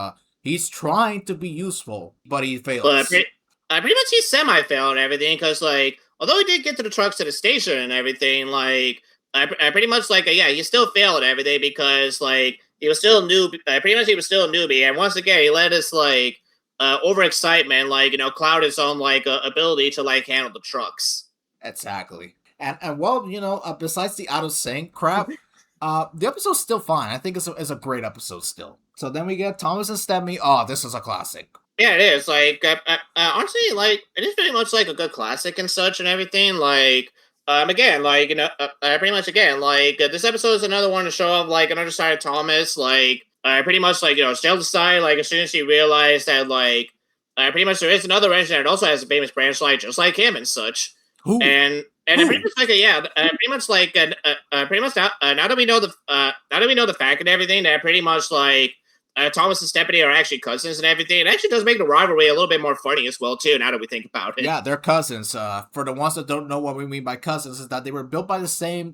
he's trying to be useful, but he fails.
But pretty much he semi-failed and everything because like although he did get to the trucks to the station and everything, like I pretty much like he still failed and everything because like he was still new. Pretty much he was still a newbie, and once again he let us like overexcitement like cloud his own like ability to like handle the trucks.
Exactly. And well, besides the out of sync crap, the episode's still fine. I think it's a great episode still. So then we get Thomas and Stemmie. Oh, this is a classic.
Yeah, it is. Like, honestly, like, it is pretty much like a good classic and such and everything. Like, again, like, pretty much again, like, this episode is another one to show off, like, another side of Thomas. Like, pretty much, like, still the side, like, as soon as he realized that, like, pretty much there is another engine that also has a famous branch line just like him and such.
Ooh.
And pretty much like pretty much like pretty much now that we know the fact and everything that pretty much like Thomas and Stephanie are actually cousins and everything. It actually does make the rivalry a little bit more funny as well too. Now that we think about it,
yeah, they're cousins. For the ones that don't know what we mean by cousins, is that they were built by the same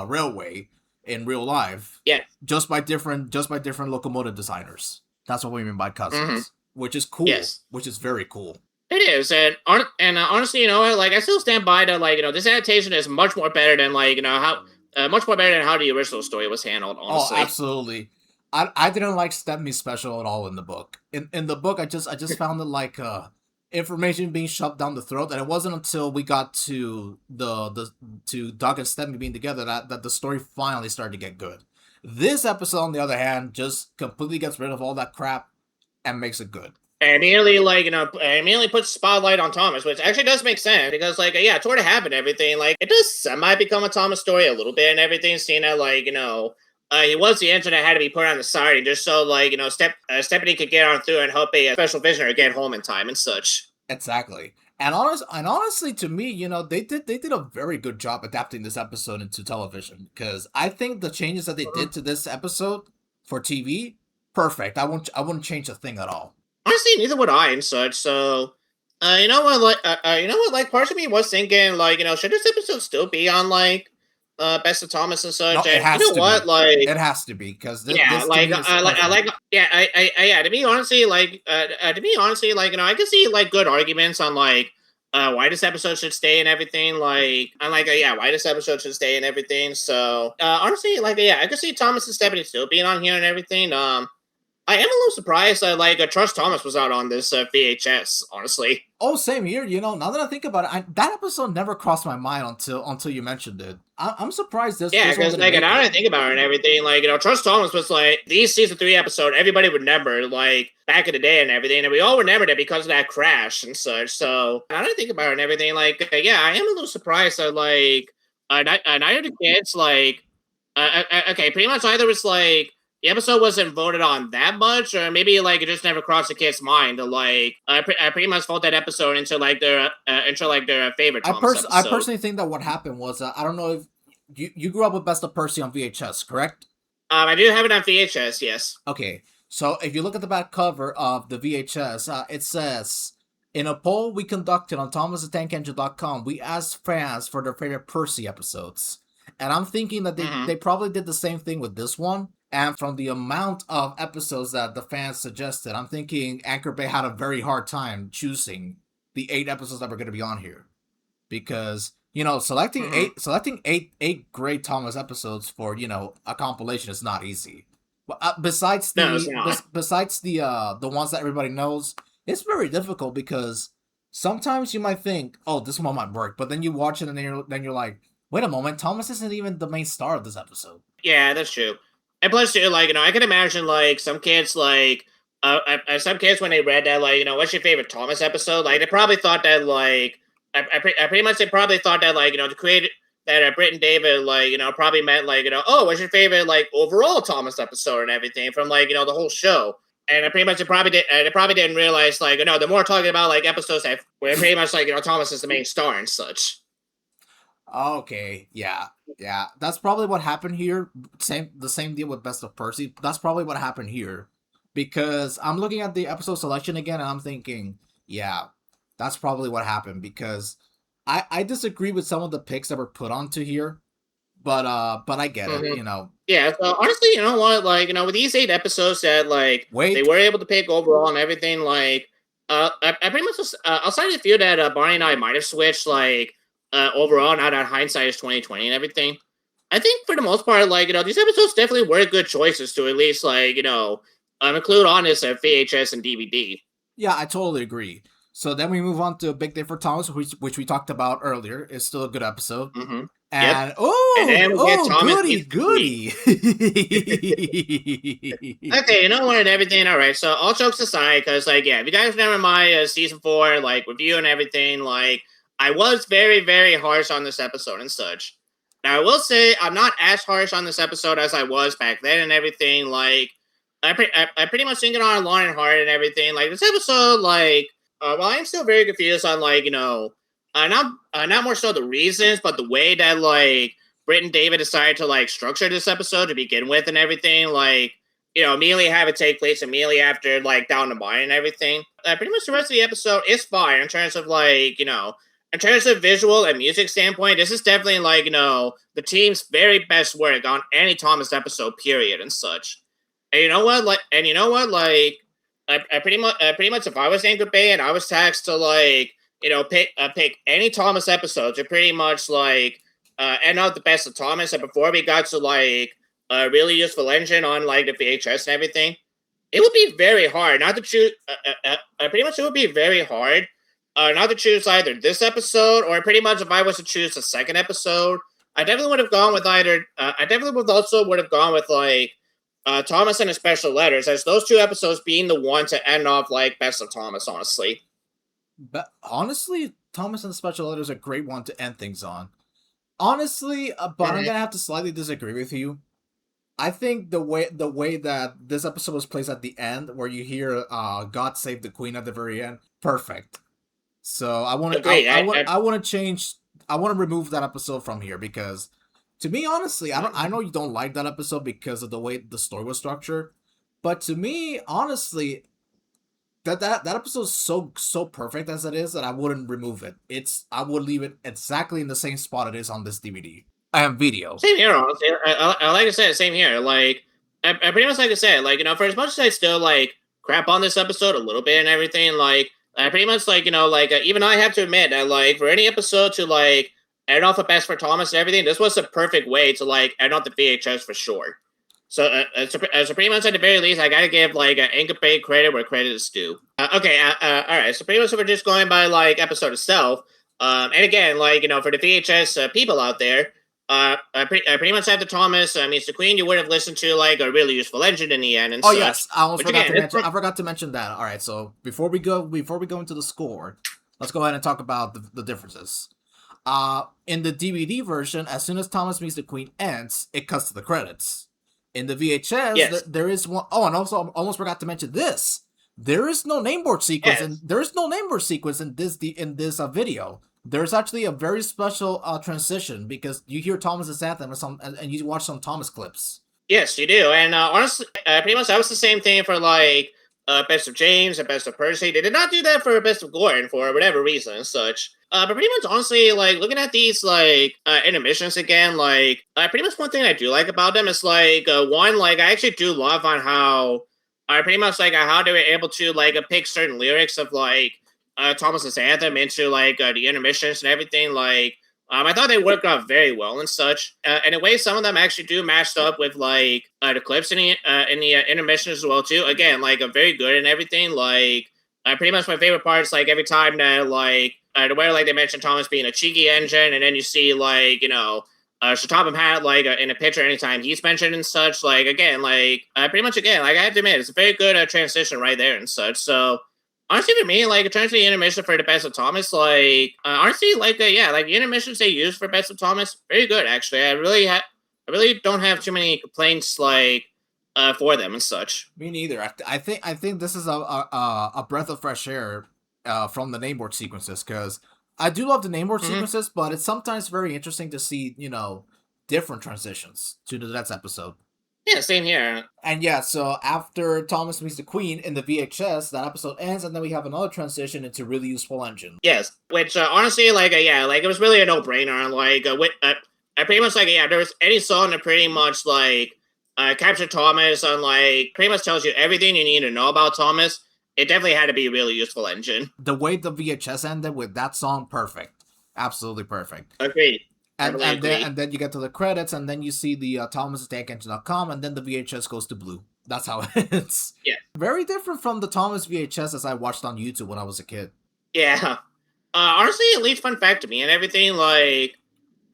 railway in real life.
Yeah,
just by different locomotive designers. That's what we mean by cousins, which is cool.
Yes.
Which is very cool.
It is, and honestly, like I still stand by that. Like this adaptation is much more better than like how much more better than how the original story was handled. Honestly,
oh, absolutely. I didn't like Stemmie's special at all in the book. In the book, I just found it like information being shoved down the throat, and it wasn't until we got to to Doug and Stemmie being together that the story finally started to get good. This episode, on the other hand, just completely gets rid of all that crap and makes it good.
And immediately, like, immediately puts spotlight on Thomas, which actually does make sense because, like, it sort of happened everything. Like, it does semi become a Thomas story a little bit and everything, seeing that, like, he was the engine that had to be put on the side just so, like, Stephanie could get on through and help a special visitor get home in time and such.
Exactly. And honestly, to me, they did a very good job adapting this episode into television because I think the changes that they did to this episode for TV, perfect. I wouldn't change a thing at all.
Honestly, neither would I and such. So, You know what? You know what? Like, part of me was thinking, like, should this episode still be on like, Best of Thomas and
No,
such?
it
And you
has
know
to
what?
be.
Like,
It has to be because
yeah,
this to me is perfect.
yeah, yeah. To be honestly, I can see like good arguments on like, why this episode should stay and everything. Like, I'm like, yeah, why this episode should stay and everything. So, honestly, like, yeah, I can see Thomas and Stephanie still being on here and everything. I am a little surprised that like Trust Thomas was out on this VHS. Honestly,
Oh, same here. Now that I think about it, that episode never crossed my mind until you mentioned it. I'm surprised
yeah,
this one
because
didn't
like
make
now that I
it.
think about it and everything, like Trust Thomas was like these season 3 episode everybody would remember like back in the day and everything, and we all remembered it because of that crash and such. So now that I think about it and everything, like yeah, I am a little surprised that like neither the kids like okay, pretty much either it's like the episode wasn't voted on that much, or maybe like it just never crossed the kid's mind to like I pretty much vote that episode into like their favorite Thomas
I
episode.
personally think that what happened was I don't know if you grew up with Best of Percy on VHS, correct?
I do have it on VHS, yes.
Okay, so if you look at the back cover of the VHS, it says, in a poll we conducted on thomasthetank.com, we asked fans for their favorite Percy episodes. And I'm thinking that they probably did the same thing with this one. And from the amount of episodes that the fans suggested, I'm thinking Anchor Bay had a very hard time choosing the 8 episodes that were going to be on here. Because selecting eight great Thomas episodes for a compilation is not easy. Besides
No, it's not.
besides the ones that everybody knows, it's very difficult because sometimes you might think, oh, this one might work, but then you watch it and then you're like, wait a moment, Thomas isn't even the main star of this episode.
Yeah, that's true. And plus, too, like I can imagine like some kids like some kids when they read that like what's your favorite Thomas episode? Like they probably thought that like I pretty much they probably thought that like to create that Britt and David like probably meant like oh what's your favorite like overall Thomas episode and everything from like the whole show. And I pretty much they probably didn't realize like no, they're more talking about like episodes that where pretty much like Thomas is the main star and such.
Okay, yeah. That's probably what happened here. The same deal with Best of Percy. That's probably what happened here, because I'm looking at the episode selection again, and I'm thinking, yeah, that's probably what happened. Because I disagree with some of the picks that were put onto here, but I get it.
Yeah, so honestly, you know what? Like, with these 8 episodes that like
Wait.
they were able to pick overall and everything, like I pretty much outside of the few that Barney and I might have switched like overall now that hindsight is 2020 and everything. I think for the most part, like, these episodes definitely were good choices to at least like, include on this VHS and DVD.
Yeah, I totally agree. So then we move on to A Big Day for Thomas, which we talked about earlier. It's still a good episode.
Mm-hmm.
And
Yep. And then we get Thomas
goody.
Okay, you know what and everything. All right, so all jokes aside, because like yeah, if you guys remember my season 4 like review and everything, like I was very very harsh on this episode and such. Now I will say I'm not as harsh on this episode as I was back then and everything. Like I pretty much think it on long and hard and everything. Like this episode, like well, I'm still very confused on like not more so the reasons, but the way that like Britt and David decided to like structure this episode to begin with and everything. Like immediately have it take place immediately after like Down the Mine and everything. Pretty much the rest of the episode is fine in terms of like in terms of visual and music standpoint. This is definitely like the team's very best work on any Thomas episode period and such. And you know what like I pretty much if I was Anchor Bay and I was taxed to like pick any Thomas episode to pretty much like end out the best of Thomas, and before we got to like a really useful engine on like the VHS and everything, it would be very hard not to choose. Pretty much it would be very hard not to choose either this episode or pretty much if I was to choose the second episode, I definitely would have gone with either. I definitely would have gone with like Thomas and his special letters, as those 2 episodes being the one to end off like best of Thomas. Honestly.
But honestly, Thomas and the Special Letters are a great one to end things on. Honestly, but I'm gonna have to slightly disagree with you. I think the way that this episode was placed at the end, where you hear "God Save the Queen" at the very end, perfect. So I want to I want to change. I want to remove that episode from here because, to me, honestly, I know you don't like that episode because of the way the story was structured, but to me, honestly, that episode's so perfect as it is that I wouldn't remove it. I would leave it exactly in the same spot it is on this DVD and video.
Same here, honestly. I like I said, same here. Like, I pretty much like I said, like, for as much as I still like crap on this episode a little bit and everything, like, I pretty much like like even I have to admit that like for any episode to like end off the best for Thomas and everything, this was the perfect way to like end off the VHS for sure. So, so pretty much at the very least, I gotta give like Anchor Bay credit where credit is due. Okay, all right. So pretty much we're just going by like episode itself. And again, like for the VHS people out there, I pretty much have the Thomas meets the Queen. You would have listened to like a really useful engine in the end. And
yes, I forgot to mention that. All right, so before we go into the score, let's go ahead and talk about the differences. In the DVD version, as soon as Thomas meets the Queen ends, it cuts to the credits. In the VHS,
yes.
There is one. Oh, and also I almost forgot to mention this. There is no name board sequence, and there is no name board sequence in this video. There's actually a very special transition because you hear Thomas's anthem and you watch some Thomas clips.
Yes, you do, and honestly, pretty much that was the same thing for like Best of James and Best of Percy. They did not do that for Best of Gordon for whatever reason and such. But pretty much, honestly, like looking at these like intermissions again, like pretty much one thing I do like about them is like one, like I actually do love on how pretty much like how they were able to like pick certain lyrics of like Thomas's anthem into like the intermissions and everything. Like I thought they worked out very well and such. In a way, some of them actually do match up with like the clips in the intermissions as well too. Again, like very good and everything. Like pretty much my favorite part is like every time that like the way like they mentioned Thomas being a cheeky engine, and then you see like Shatopham had like in a picture anytime he's mentioned and such. Like again, like pretty much again, like I have to admit, it's a very good transition right there and such. So. Honestly, for me, like, in terms of the intermission for the Best of Thomas, like, honestly, like, yeah, like, the intermissions they use for Best of Thomas, very good, actually. I really don't have too many complaints, like, for them and such.
Me neither. I think this is a breath of fresh air from the name board sequences, because I do love the name board sequences, but it's sometimes very interesting to see, different transitions to the next episode.
Yeah, same here.
And yeah, so after Thomas meets the Queen in the VHS, that episode ends, and then we have another transition into Really Useful Engine.
Yes, which honestly, like, yeah, like, it was really a no-brainer. Like, I pretty much, like, yeah, there was any song that pretty much, like, captured Thomas and, like, pretty much tells you everything you need to know about Thomas. It definitely had to be a Really Useful Engine.
The way the VHS ended with that song, perfect. Absolutely perfect.
Agreed.
And then you get to the credits, and then you see the ThomasTechEngine.com, and then the VHS goes to blue. That's how it's.
Yeah.
Very different from the Thomas VHS as I watched on YouTube when I was a kid.
Yeah. Honestly, at least fun fact to me and everything, like,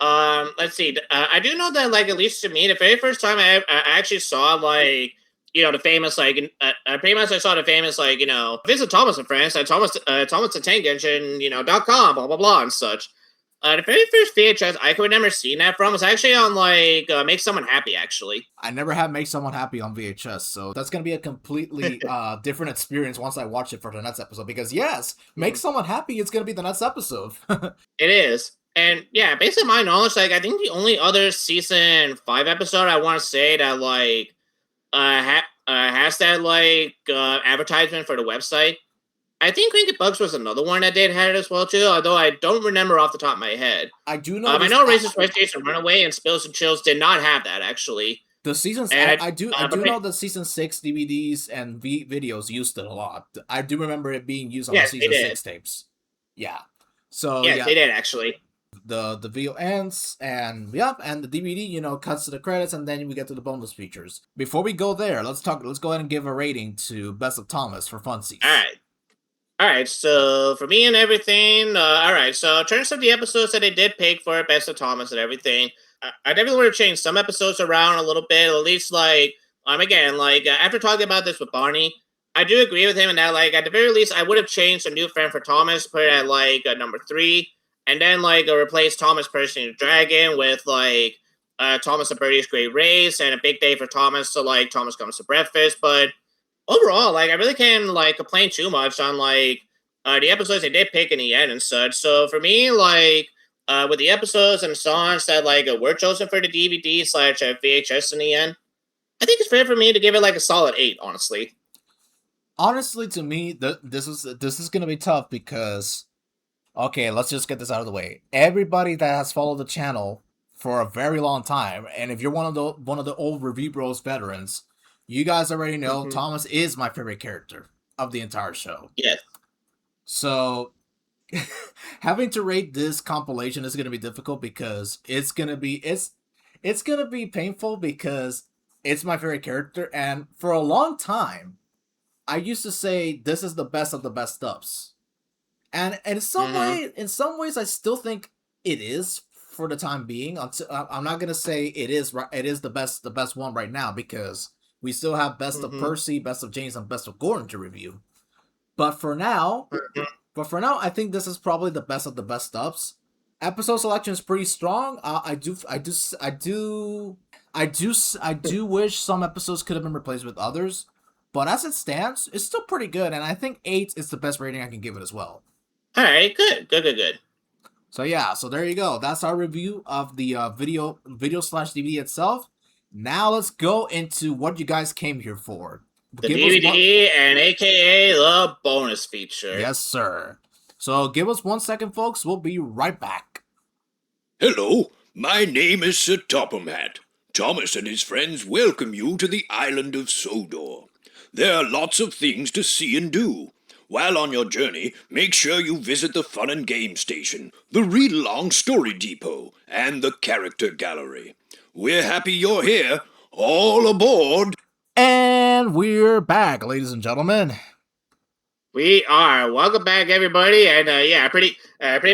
let's see. I do know that, like, at least to me, the very first time I actually saw, like, the famous, like, pretty much I saw the famous, like, visit Thomas and Friends at Thomas the Tank Engine, .com, blah, blah, blah, and such. The very first VHS I could never seen that from was actually on, like, Make Someone Happy, actually.
I never had Make Someone Happy on VHS, so that's going to be a completely different experience once I watch it for the next episode, because, yes, Make Someone Happy is going to be the next episode.
It is. And, yeah, based on my knowledge, like, I think the only other season 5 episode I want to say that, like, has that, like, advertisement for the website, I think Cricket Bugs was another one that had it as well too, although I don't remember off the top of my head.
I do know.
I know Racist Red Station Runaway and Spills and Chills did not have that actually.
The seasons, I do know the season 6 DVDs and videos used it a lot. I do remember it being used on the season 6 tapes. Yeah. So
yes, they did actually.
The video ends, and and the DVD, cuts to the credits, and then we get to the bonus features. Before we go there, let's go ahead and give a rating to Best of Thomas for funsies.
All right, so for me and everything, all right, so in terms of the episodes that they did pick for Best of Thomas and everything, I definitely would have changed some episodes around a little bit, at least, like, again, like, after talking about this with Barney, I do agree with him in that, like, at the very least, I would have changed A New Friend for Thomas, put it at, like, number 3, and then, like, replace Thomas Percy the Dragon with, like, Thomas and Birdie's Great Race, and A Big Day for Thomas, so, like, Thomas Comes to Breakfast, but overall, like, I really can't, like, complain too much on, like, the episodes they did pick in the end and such. So for me, like, with the episodes and songs that, like, were chosen for the DVD/VHS in the end, I think it's fair for me to give it, like, a solid 8, honestly.
honestly, to me, this is gonna be tough because okay, let's just get this out of the way. Everybody that has followed the channel for a very long time, and if you're one of the old Review Bros veterans, you guys already know
Mhm.
Thomas is my favorite character of the entire show.
Yes.
So having to rate this compilation is going to be difficult because it's going to be painful because it's my favorite character, and for a long time I used to say this is the best of the best stuffs. And
Mhm.
in some ways I still think it is for the time being. I'm not going to say it is the best one right now because we still have best of
Mhm.
Percy, best of James, and best of Gordon to review. But for now,
Mhm.
I think this is probably the best of the best stuffs. Episode selection is pretty strong. I do wish some episodes could have been replaced with others, but as it stands, it's still pretty good, and I think 8 is the best rating I can give it as well.
All right. Good. Good. Good. Good.
So yeah, so there you go. That's our review of the video slash DVD itself. Now let's go into what you guys came here for.
The
Give us one.
DVD and AKA the bonus feature.
Yes, sir. So give us 1 second, folks. We'll be right back.
Hello, my name is Sir Topham Hatt. Thomas and his friends welcome you to the island of Sodor. There are lots of things to see and do. While on your journey, make sure you visit the Fun and Game Station, the Read Along Story Depot, and the Character Gallery. We're happy you're here. All aboard!
And we're back, ladies and gentlemen.
We are. Welcome back, everybody. And yeah, pretty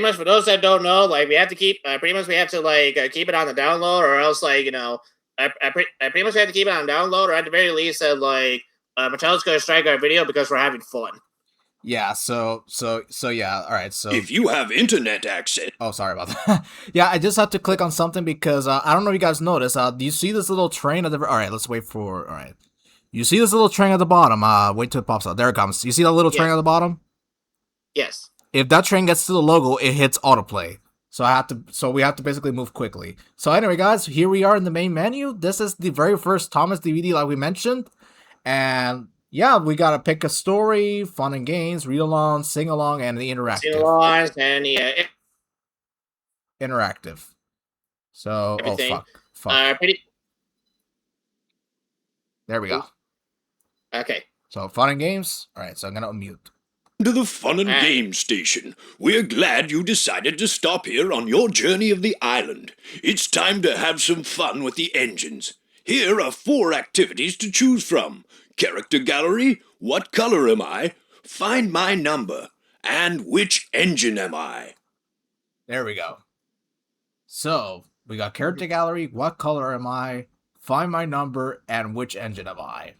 much for those that don't know, like we have to keep we have to keep it on the download, or else pretty much have to keep it on download, or at the very least that Mattel's gonna strike our video because we're having fun.
Yeah, so yeah, all right. So
If you have internet access,
oh, sorry about that. Yeah, I just have to click on something because I don't know if you guys noticed. Do you see this little train at the? All right, let's wait for. All right, you see this little train at the bottom? Wait till it pops out. There it comes. You see that little train
Yes.
at the bottom?
Yes.
If that train gets to the logo, it hits autoplay. So we have to basically move quickly. So anyway, guys, here we are in the main menu. This is the very first Thomas DVD, like we mentioned, and yeah, we gotta pick a story, fun and games, read along, sing along, and the interactive.
And yeah,
Interactive. So
everything.
fuck.
Pretty.
There we go.
Okay.
So fun and games. All right, so I'm gonna unmute.
to the Fun and Game Station. We're glad you decided to stop here on your journey of the island. It's time to have some fun with the engines. Here are 4 activities to choose from. Character Gallery, What Color Am I? Find My Number, and Which Engine Am I?
There we go. So, we got Character Gallery, What Color Am I? Find My Number, and Which Engine Am I?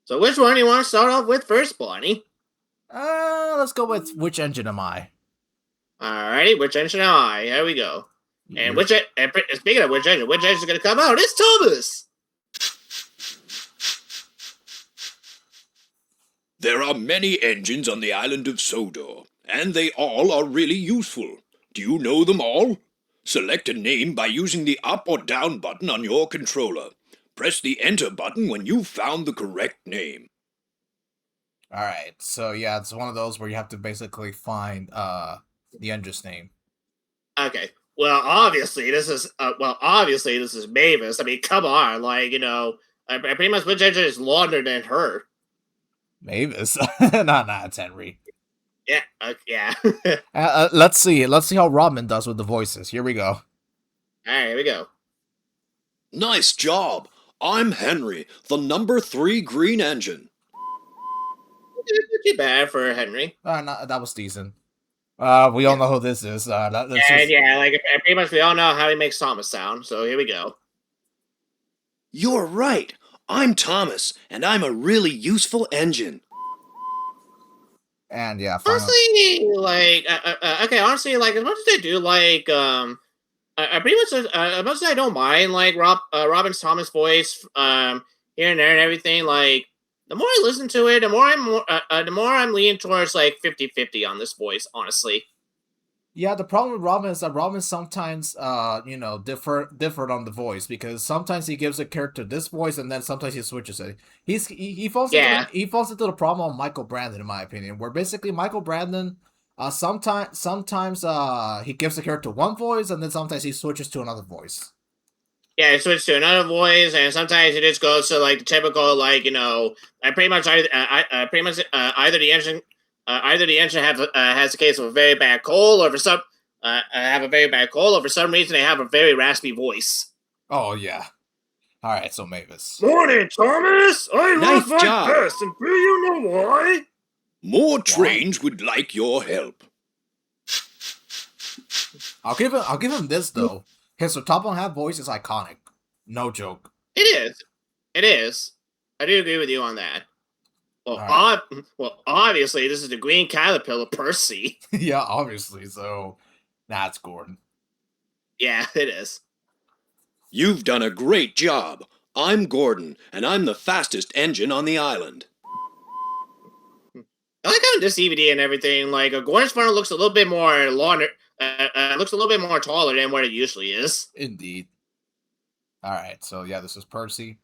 So which one do you want to start off with first, Bonnie?
Let's go with Which Engine Am I?
Alrighty, which engine am I? Here we go. And speaking of which engine is going to come out? It's Thomas!
There are many engines on the island of Sodor, and they all are really useful. Do you know them all? Select a name by using the up or down button on your controller. Press the enter button when you've found the correct name.
Alright, so yeah, it's one of those where you have to basically find the engine's name.
Okay. Well, obviously this is Mavis. I mean, come on, pretty much which engine is longer than her?
Mavis? nah, it's Henry.
Yeah, yeah.
Let's see how Robin does with the voices. Here we go.
All right, here we go.
Nice job. I'm Henry, the number 3 green engine.
Not too bad for Henry.
That was decent. We all know who this is.
Pretty much we all know how he makes Thomas sound. So here we go.
You're right. I'm Thomas, and I'm a really useful engine.
And yeah,
honestly, honestly, as much as I do, I pretty much, as much as I don't mind, Robin's Thomas voice, here and there and everything, the more I listen to it, the more I'm leaning towards 50-50 on this voice, honestly.
Yeah, the problem with Robin is that Robin sometimes, different on the voice because sometimes he gives a character this voice and then sometimes he switches it. He falls into
Yeah.
he falls into the problem of Michael Brandon, in my opinion, where basically Michael Brandon, sometimes he gives the character one voice and then sometimes he switches to another voice.
Yeah, it switched to another voice, and sometimes it just goes to like the typical, like I pretty much either the engine, has a case of a very bad cold, or for some, have a very bad cold, or for some reason they have a very raspy voice.
Oh yeah. All right, so Mavis.
Morning, Thomas. I
Nice
love my
job.
best, and do you know why?
More trains would like your help.
I'll give him this though. His top on hat voice is iconic. No joke.
It is. It is. I do agree with you on that. Well,
All
obviously, this is the Green Caterpillar, Percy.
Yeah, obviously. So that's Gordon.
Yeah, it is.
You've done a great job. I'm Gordon, and I'm the fastest engine on the island.
I like how in this DVD and everything, like Gordon's funnel looks a little bit more longer, looks a little bit more taller than what it usually is.
Indeed. All right, so yeah, this is Percy.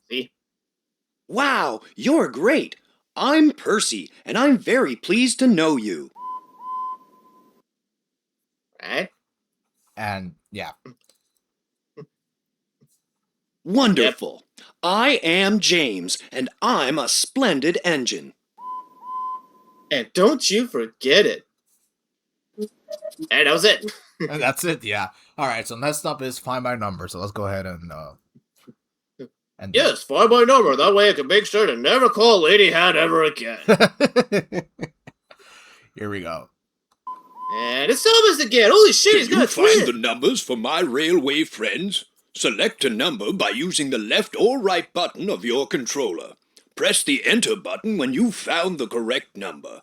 See?
Wow, you're great. I'm Percy, and I'm very pleased to know you.
Right?
And yeah.
Wonderful. I am James, and I'm a splendid engine.
And don't you forget it. And that was it.
That's it, yeah. All right, so next up is Find by Number. So let's go ahead and
Yes, find my number. That way I can make sure to never call Lady Hat ever again.
Here we go.
And it's Thomas again. Holy shit, he's
Can
got
you
a
find the
twin.
numbers for my railway friends? Select a number by using the left or right button of your controller. Press the Enter button when you've found the correct number.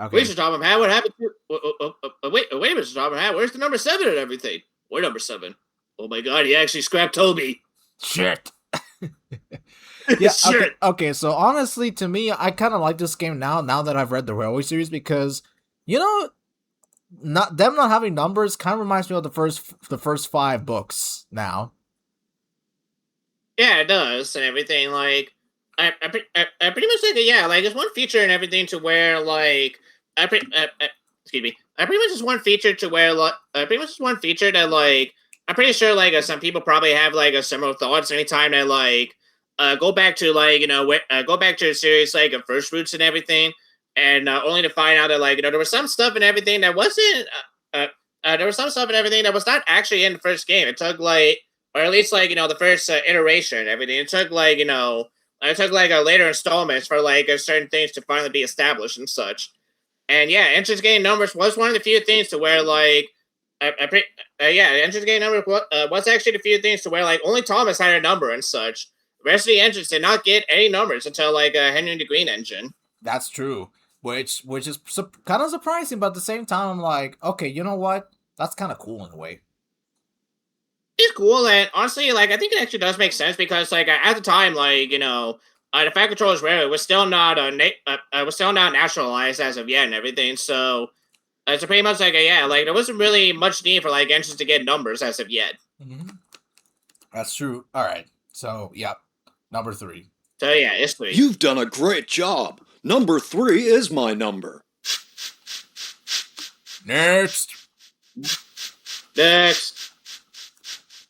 Okay.
Wait, Mr. Top Hat, what happened to... wait a minute, Mr. Top Hat. Where's the number 7 and everything? We're number 7. Oh my god, he actually scrapped Toby.
Shit.
Yeah,
Shit.
okay, so honestly, to me, I kind of like this game now that I've read the Railway series because, not having numbers kind of reminds me of the first 5 books now.
Yeah, it does and everything. Like, I pretty much think that, yeah, like, it's one feature and everything to where, like, excuse me. I pretty much just one feature to where, like, that, like, I'm pretty sure, like, some people probably have, like, a similar thoughts anytime they, like, go back to, like, go back to the series, like, of First Roots and everything, and only to find out that, like, there was some stuff and everything that wasn't, there was some stuff and everything that was not actually in the first game. It took, like, or at least, like, the first iteration and everything. It took, like, later installments for, like, certain things to finally be established and such. And, yeah, Entrance Game Numbers was one of the few things to where, like, Entrance Game Numbers was actually the few things to where, like, only Thomas had a number and such. The rest of the engines did not get any numbers until, like, Henry the Green engine.
That's true, which is kind of surprising, but at the same time, I'm like, okay, you know what? That's kind of cool in a way.
It's cool, and honestly, like, I think it actually does make sense because, like, at the time, like, the Fat Controllers Railway was still not nationalized as of yet and everything, so it's pretty much like, there wasn't really much need for, like, engines to get numbers as of yet.
Mm-hmm. That's true. All right, so, yeah, number 3.
So, yeah, it's 3.
You've done a great job. Number 3 is my number.
Next.
Next.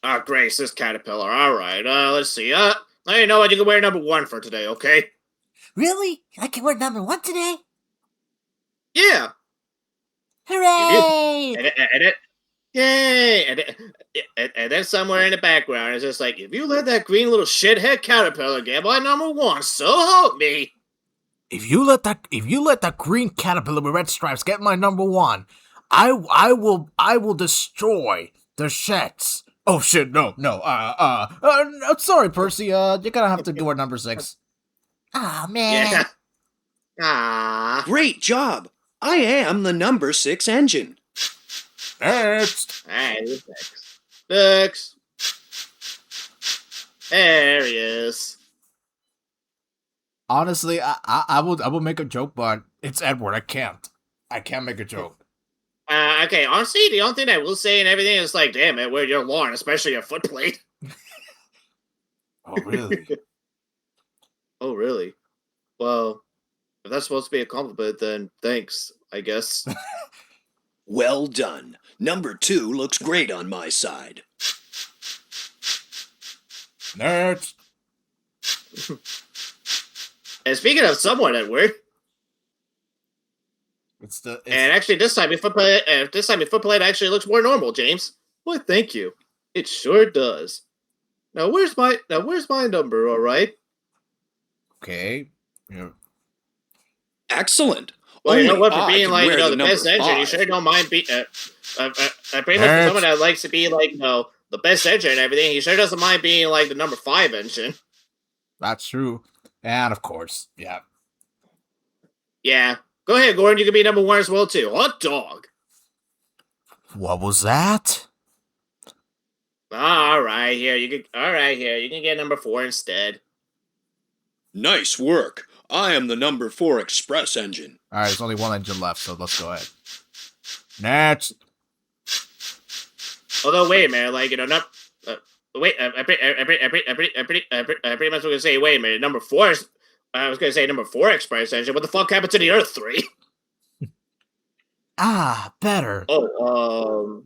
Oh, Grace, this Caterpillar. All right, let's see. Now you know what, you can wear number 1 for today, okay?
Really? I can wear number 1 today?
Yeah.
Hooray!
Yay! And then somewhere in the background, it's just like, if you let that green little shithead Caterpillar get my number 1, so help me.
If you let that green caterpillar with red stripes get my number 1, I will destroy the sheds. Oh shit! No. Sorry, Percy. You're gonna have to go at number 6.
Aw, man.
Yeah. Ah.
Great job. I am the number 6 engine.
Next.
Alright, next. There he is.
Honestly, I would make a joke, but it's Edward. I can't make a joke.
Okay, honestly, the only thing I will say and everything is like, damn it, where your lawn, especially your foot plate.
Oh, really?
Oh, really? Well, if that's supposed to be a compliment, then thanks, I guess.
Well done. Number 2 looks great on my side.
Nerds.
And speaking of someone, Edward, and actually this time your foot plate actually looks more normal, James. Why, thank you. It sure does. Now where's my number? All right.
Okay. Yeah.
Excellent.
Well, you know
Only
what? For
I
being
can
like
wear
the
number
best engine, you
5.
sure don't mind being. Pretty much for someone that likes to be like the best engine and everything, he sure doesn't mind being like the number 5 engine.
That's true. And of course, yeah.
Yeah. Go ahead, Gordon. You can be number 1 as well too. Hot dog.
What was that?
All right, here you can get number 4 instead.
Nice work. I am the number 4 express engine.
All right, there's only one engine left, so let's go ahead. Next.
Although, wait a minute, like not. Wait, I pretty much was gonna say, wait a minute, number 4 is. I was gonna say number 4 express engine. What the fuck happened to the Earth 3?
Better.
Oh,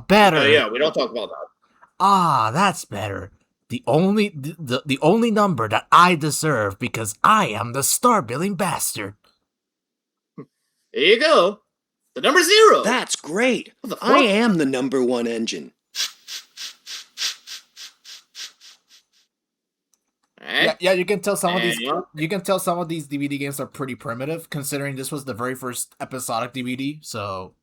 Better.
yeah, we don't talk about that.
That's better. The only number that I deserve because I am the star-billing bastard.
There you go. The number 0.
That's great.
What the fuck?
I am the number 1 engine.
Right?
Yeah, you can tell some of
And,
these.
you know,
You can tell some of these DVD games are pretty primitive, considering this was the very first episodic DVD. So,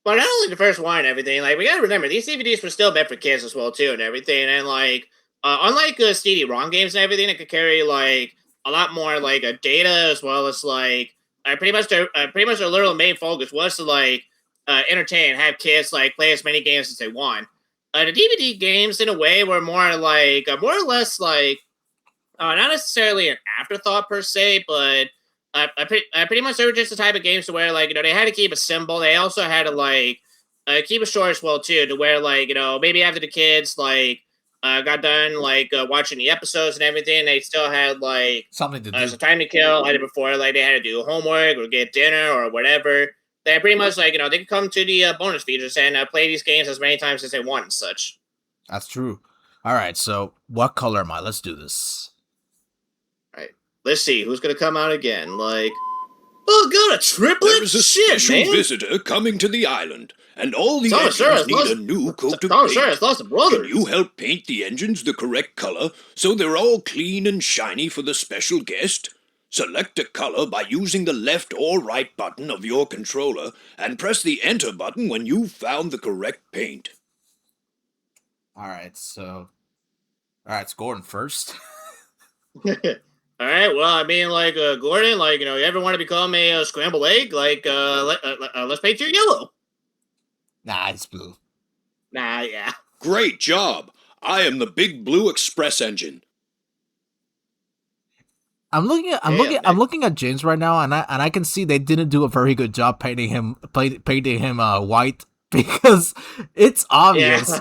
but not only the first one and everything, like we gotta remember these DVDs were still meant for kids as well too and everything. And like unlike CD-ROM games and everything, it could carry like a lot more like data as well as like pretty much their literal main focus was to like entertain, have kids like play as many games as they want. The DVD games, in a way, were more like more or less like not necessarily an afterthought per se, but pretty much they were just the type of games to where like they had to keep it simple. They also had to like keep it short as well too, to where like maybe after the kids like got done like watching the episodes and everything, they still had like
something to do.
some time to kill either before like they had to do homework or get dinner or whatever. They pretty much like they could come to the bonus features and play these games as many times as they want and such.
That's true. All right, so what color am I? Let's do this.
All right, let's see who's gonna come out again. Like, oh, got a triplet.
There is a
Shit,
special
man.
visitor coming to the island, and all the
Thomas
engines
Sharris
need
lost-
a new coat of
Thomas
paint.
Sharris lost a brother.
Can you help paint the engines the correct color so they're all clean and shiny for the special guest? Select a color by using the left or right button of your controller and press the enter button when you've found the correct paint.
All right, it's Gordon first.
All right. Well, I mean, like Gordon, like you ever want to become a scrambled egg? Like, let's paint you yellow.
Nah, it's blue.
Nah, yeah.
Great job! I am the big blue express engine.
I'm looking at James right now, and I can see they didn't do a very good job painting him white because it's obvious.
Yeah.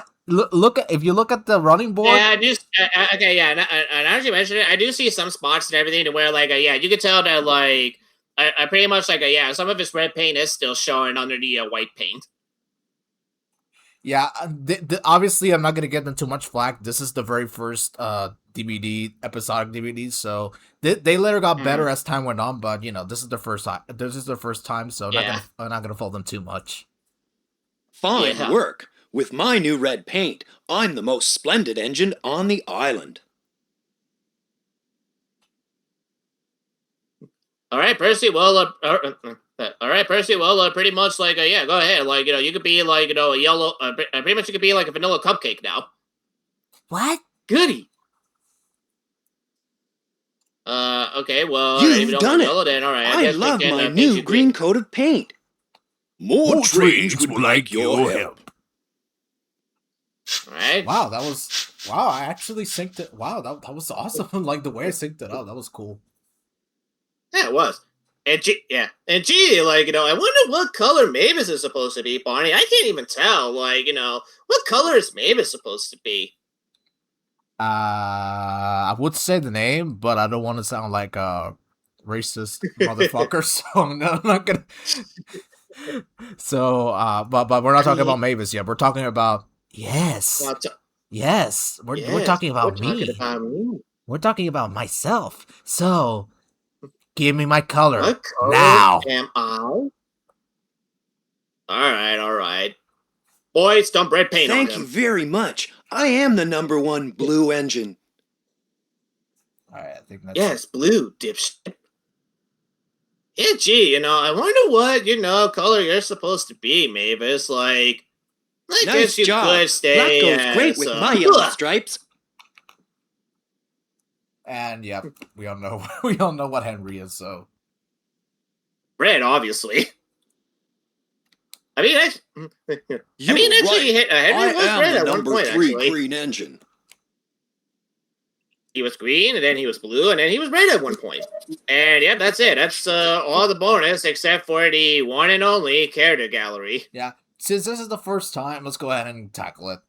If you look at the running board.
Yeah, I just okay, yeah. And as you mentioned it, I do see some spots and everything to where like you can tell that like I pretty much like some of his red paint is still showing under the white paint.
Yeah, obviously I'm not gonna give them too much flack. This is the very first DVD episodic DVD, so they later got better as time went on. But this is the first time. This is their first time, so I'm not gonna fault them too much.
Fine work. With my new red paint, I'm the most splendid engine on the island.
All right, Percy. Well, Percy. Well, pretty much like go ahead. Like you could be like a yellow. Pretty much you could be like a vanilla cupcake now.
What?
Goody. Okay. Well,
You've done it.
Yellow, then, all right.
I
guess we
love
can,
my
paint
new
you
green coat of paint. More trains would like your help.
All right.
Wow, I actually synced it. Wow, that was awesome. Like the way I synced it up, that was cool.
Yeah, it was. And gee, like, I wonder what color Mavis is supposed to be, Barney. I can't even tell. Like, what color is Mavis supposed to be?
I would say the name, but I don't want to sound like a racist motherfucker, so I'm not gonna. So, but we're not talking about Mavis yet. We're talking about yes, yes. We're talking about me. We're talking about myself. So, give me my color,
What color
now.
am I? All right. Boys, dump red paint on him.
Thank you very much. I am the #1 blue engine.
All right, I think that's
Yes, blue, dipshit. Yeah, gee, I wonder what, color you're supposed to be, Mavis. Like, I
Nice
guess you
job.
could stay
Black goes great with my
ugh.
yellow stripes.
And yeah, we all know what Henry is. So
Red, obviously. I mean,
You're
actually,
right.
Henry was
I
red
am
at
the
one point,
#3
actually.
green engine.
He was green, and then he was blue, and then he was red at one point. And yeah, that's it. That's all the bonus, except for the one and only character gallery.
yeah, since this is the first time, let's go ahead and tackle it.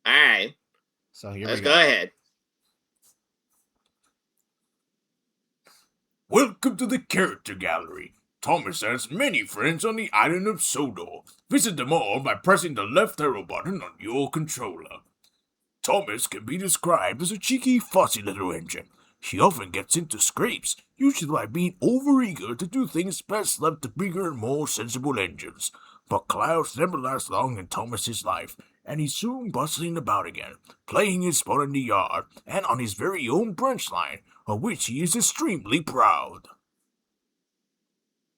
All right,
So here
let's
we
go ahead.
Welcome to the character gallery. Thomas has many friends on the island of Sodor. Visit them all by pressing the left arrow button on your controller. Thomas can be described as a cheeky, fussy little engine. He often gets into scrapes, usually by being overeager to do things best left to bigger and more sensible engines. But clouds never last long in Thomas's life, and he's soon bustling about again, playing his sport in the yard, and on his very own branch line, of which he is extremely proud.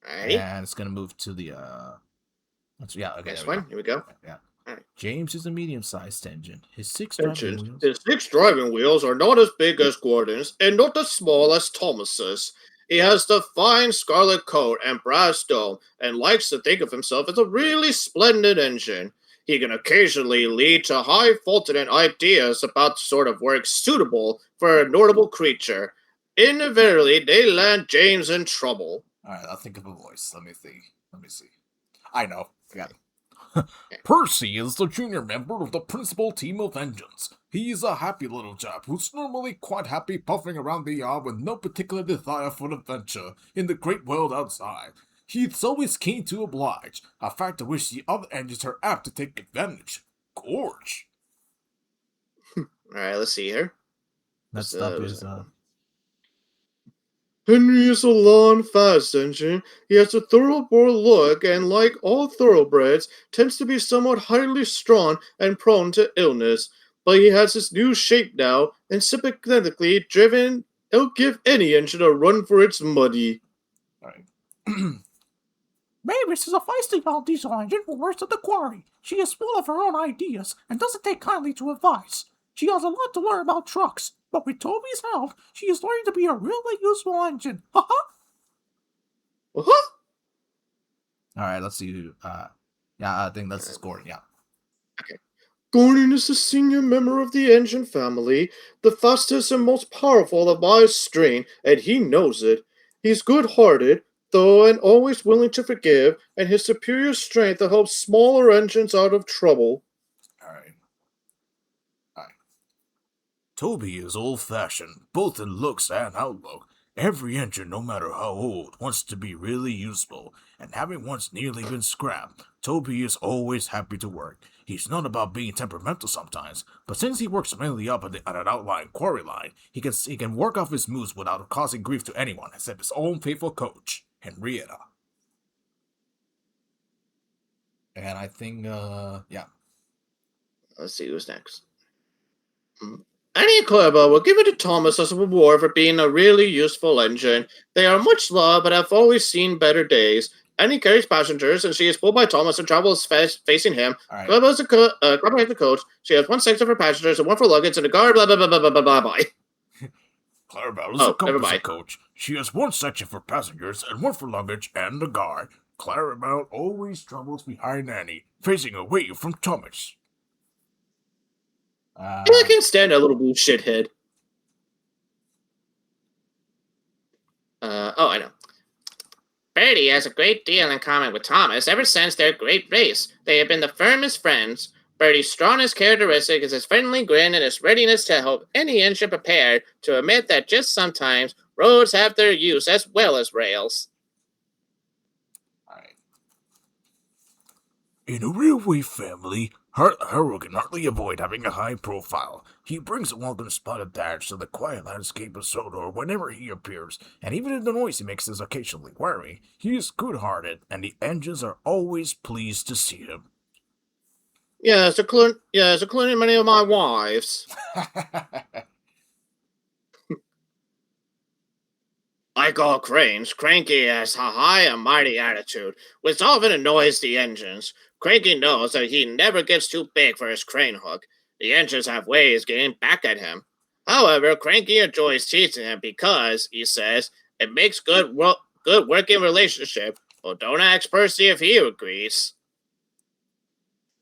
Alrighty.
And it's gonna move to the okay.
Next
there we
one. Here we go.
go. Yeah.
Alright.
James is a medium-sized engine. His 6 driving wheels.
His 6 driving wheels are not as big as Gordon's and not as small as Thomas's. He has the fine scarlet coat and brass dome and likes to think of himself as a really splendid engine. He can occasionally lead to high-faulted ideas about the sort of work suitable for a notable creature. Invariably, they land James in trouble.
All right, I'll think of a voice. Let me see. I know. Got it.
Percy is the junior member of the principal team of engines. He is a happy little chap who's normally quite happy puffing around the yard with no particular desire for adventure in the great world outside. He's always keen to oblige, a fact of which the other engines are apt to take advantage. Gorge.
Alright, let's see here.
Next up is
Henry is a lawn fast engine. He has a thoroughbore look and, like all thoroughbreds, tends to be somewhat highly strung and prone to illness. But he has his new shape now, and sympathetically driven, he'll give any engine a run for its money.
all right.
Mavis is a feisty old diesel engine who works at the quarry. She is full of her own ideas and doesn't take kindly to advice. She has a lot to learn about trucks, but with Toby's help, she is learning to be a really useful engine.
Uh-huh.
All right, let's see who. I think that's Gordon. Yeah.
Gordon is the senior member of the engine family, the fastest and most powerful of my strain, and he knows it. He's good-hearted, though, and always willing to forgive, and his superior strength helps smaller engines out of trouble.
All right. Toby is old-fashioned, both in looks and outlook. Every engine, no matter how old, wants to be really useful, and having once nearly been scrapped, Toby is always happy to work. He's not about being temperamental sometimes, but since he works mainly up at an outlying quarry line, he can work off his moves without causing grief to anyone except his own faithful coach, Henrietta.
And I think, yeah.
Let's see who's next. Annie and Clever will give it to Thomas as a reward for being a really useful engine. They are much loved, but have always seen better days. Annie carries passengers, and she is pulled by Thomas and travels facing him.
All right.
Clever has the coach. She has one section for passengers and one for luggage, and a guard, blah, blah, blah, blah, blah, blah, blah.
Clarabelle is
Oh,
a compass
never mind.
coach. She has one section for passengers and one for luggage and a guard. Clarabelle always travels behind Annie, facing away from Thomas.
I can't stand that little blue shithead. I know. Bertie has a great deal in common with Thomas ever since their great race. They have been the firmest friends. Bertie's strongest characteristic is his friendly grin and his readiness to help any engine prepared to admit that just sometimes roads have their use as well as rails.
In a railway family, Harold can hardly avoid having a high profile. He brings a welcome spot attached to the quiet landscape of Sodor whenever he appears, and even if the noise he makes is occasionally worrying, he is good-hearted, and the engines are always pleased to see him.
Yes, including many of my wives.
Like all cranes, Cranky has a high and mighty attitude, which often annoys the engines. Cranky knows that he never gets too big for his crane hook. The engines have ways getting back at him. However, Cranky enjoys teaching him because, he says, it makes good working relationship. Well, don't ask Percy if he agrees.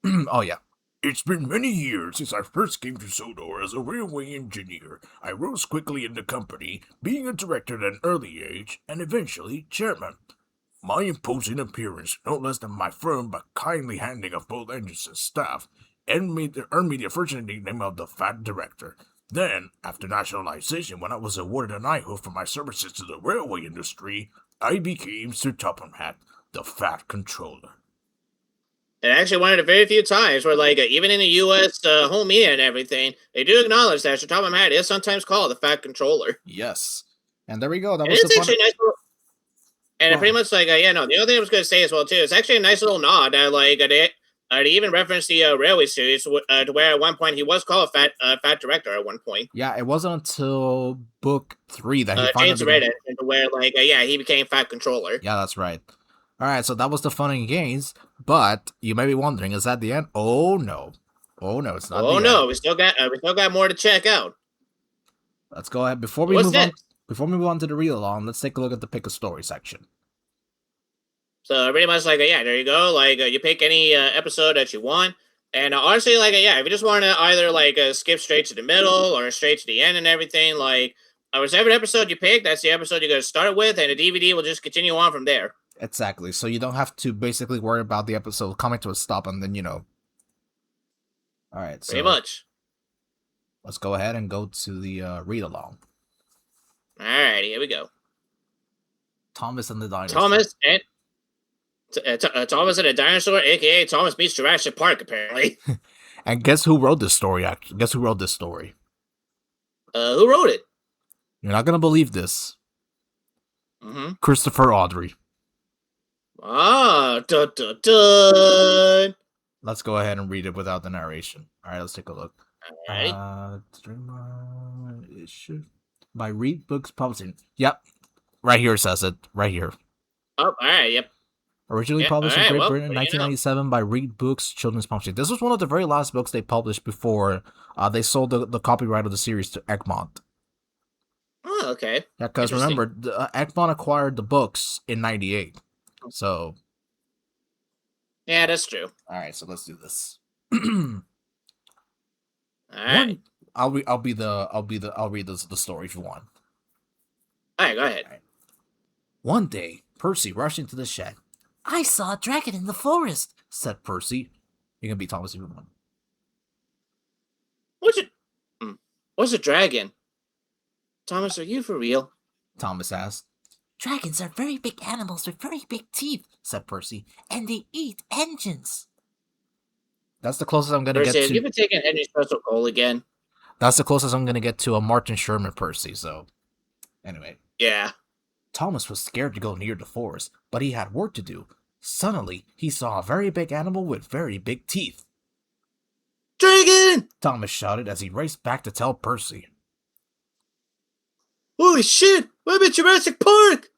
Oh, yeah.
It's been many years since I first came to Sodor as a railway engineer. I rose quickly in the company, being a director at an early age, and eventually chairman. My imposing appearance, no less than my firm but kindly handling of both engines and staff, earned me the affectionate nickname of the Fat Director. Then, after nationalization, when I was awarded a knighthood for my services to the railway industry, I became Sir Topham Hatt, the Fat Controller.
And actually, one of the very few times where, even in the U.S. Home media and everything, they do acknowledge that Sir Topham Hatt is sometimes called the Fat Controller.
Yes. And there we go. That
And
was
it's
the
actually
fun.
a nice little... And
Wow.
pretty much, the other thing I was going to say as well, too, it's actually a nice little nod that, they even referenced the Railway series to where at one point he was called Fat Director at one point.
Yeah, it wasn't until book 3 that he
James
finally
read it, into where, he became Fat Controller.
Yeah, that's right. All right, so that was the fun and games, but you may be wondering, is that the end? Oh no, it's not.
Oh
the
no,
end.
we still got more to check out.
Let's go ahead before we
What's
move on.
next?
Before we move on to the read along, let's take a look at the pick a story section.
So pretty much there you go. You pick any episode that you want, and honestly, if you just want to either skip straight to the middle or straight to the end and everything, whichever episode you pick, that's the episode you're gonna start with, and the DVD will just continue on from there.
Exactly. So you don't have to basically worry about the episode coming to a stop and then All right. So
Pretty much.
let's go ahead and go to the read along.
Alrighty, here we go.
Thomas and the dinosaur.
Thomas and the dinosaur, aka Thomas meets Jurassic Park, apparently.
And guess who wrote this story? Actually, guess who wrote this story?
Who wrote it?
You're not gonna believe this.
Mm-hmm.
Christopher Audrey.
Ah, dun dun dun.
Let's go ahead and read it without the narration. All right, let's take a look.
Alright.
Issue by Reed Books Publishing. Yep, right here it says it. Right here.
Oh, alright, yep.
Originally
Yeah,
published in
alright,
Great
well,
Britain in
what do you know?
1997 by Reed Books Children's Publishing. This was one of the very last books they published before they sold the copyright of the series to Egmont.
Oh, okay.
Yeah, because
Interesting.
remember, Egmont acquired the books in 98. So,
Yeah, that's true.
all right, so let's do this.
Alright.
I'll read the story if you want.
Alright, go ahead.
One day, Percy rushed into the shed.
I saw a dragon in the forest.
Said Percy. You can be Thomas if you want.
What's a dragon? Thomas, are you for real?
Thomas asked.
Dragons are very big animals with very big teeth,
Said Percy.
and they eat engines.
That's the closest I'm gonna
Percy,
get
have you
to.
been taking Henry's special goal again?
That's the closest I'm gonna get to a Martin Sherman Percy. So, anyway,
Yeah.
Thomas was scared to go near the forest, but he had work to do. Suddenly, he saw a very big animal with very big teeth.
Dragon!
Thomas shouted as he raced back to tell Percy.
Holy shit! What about Jurassic Park?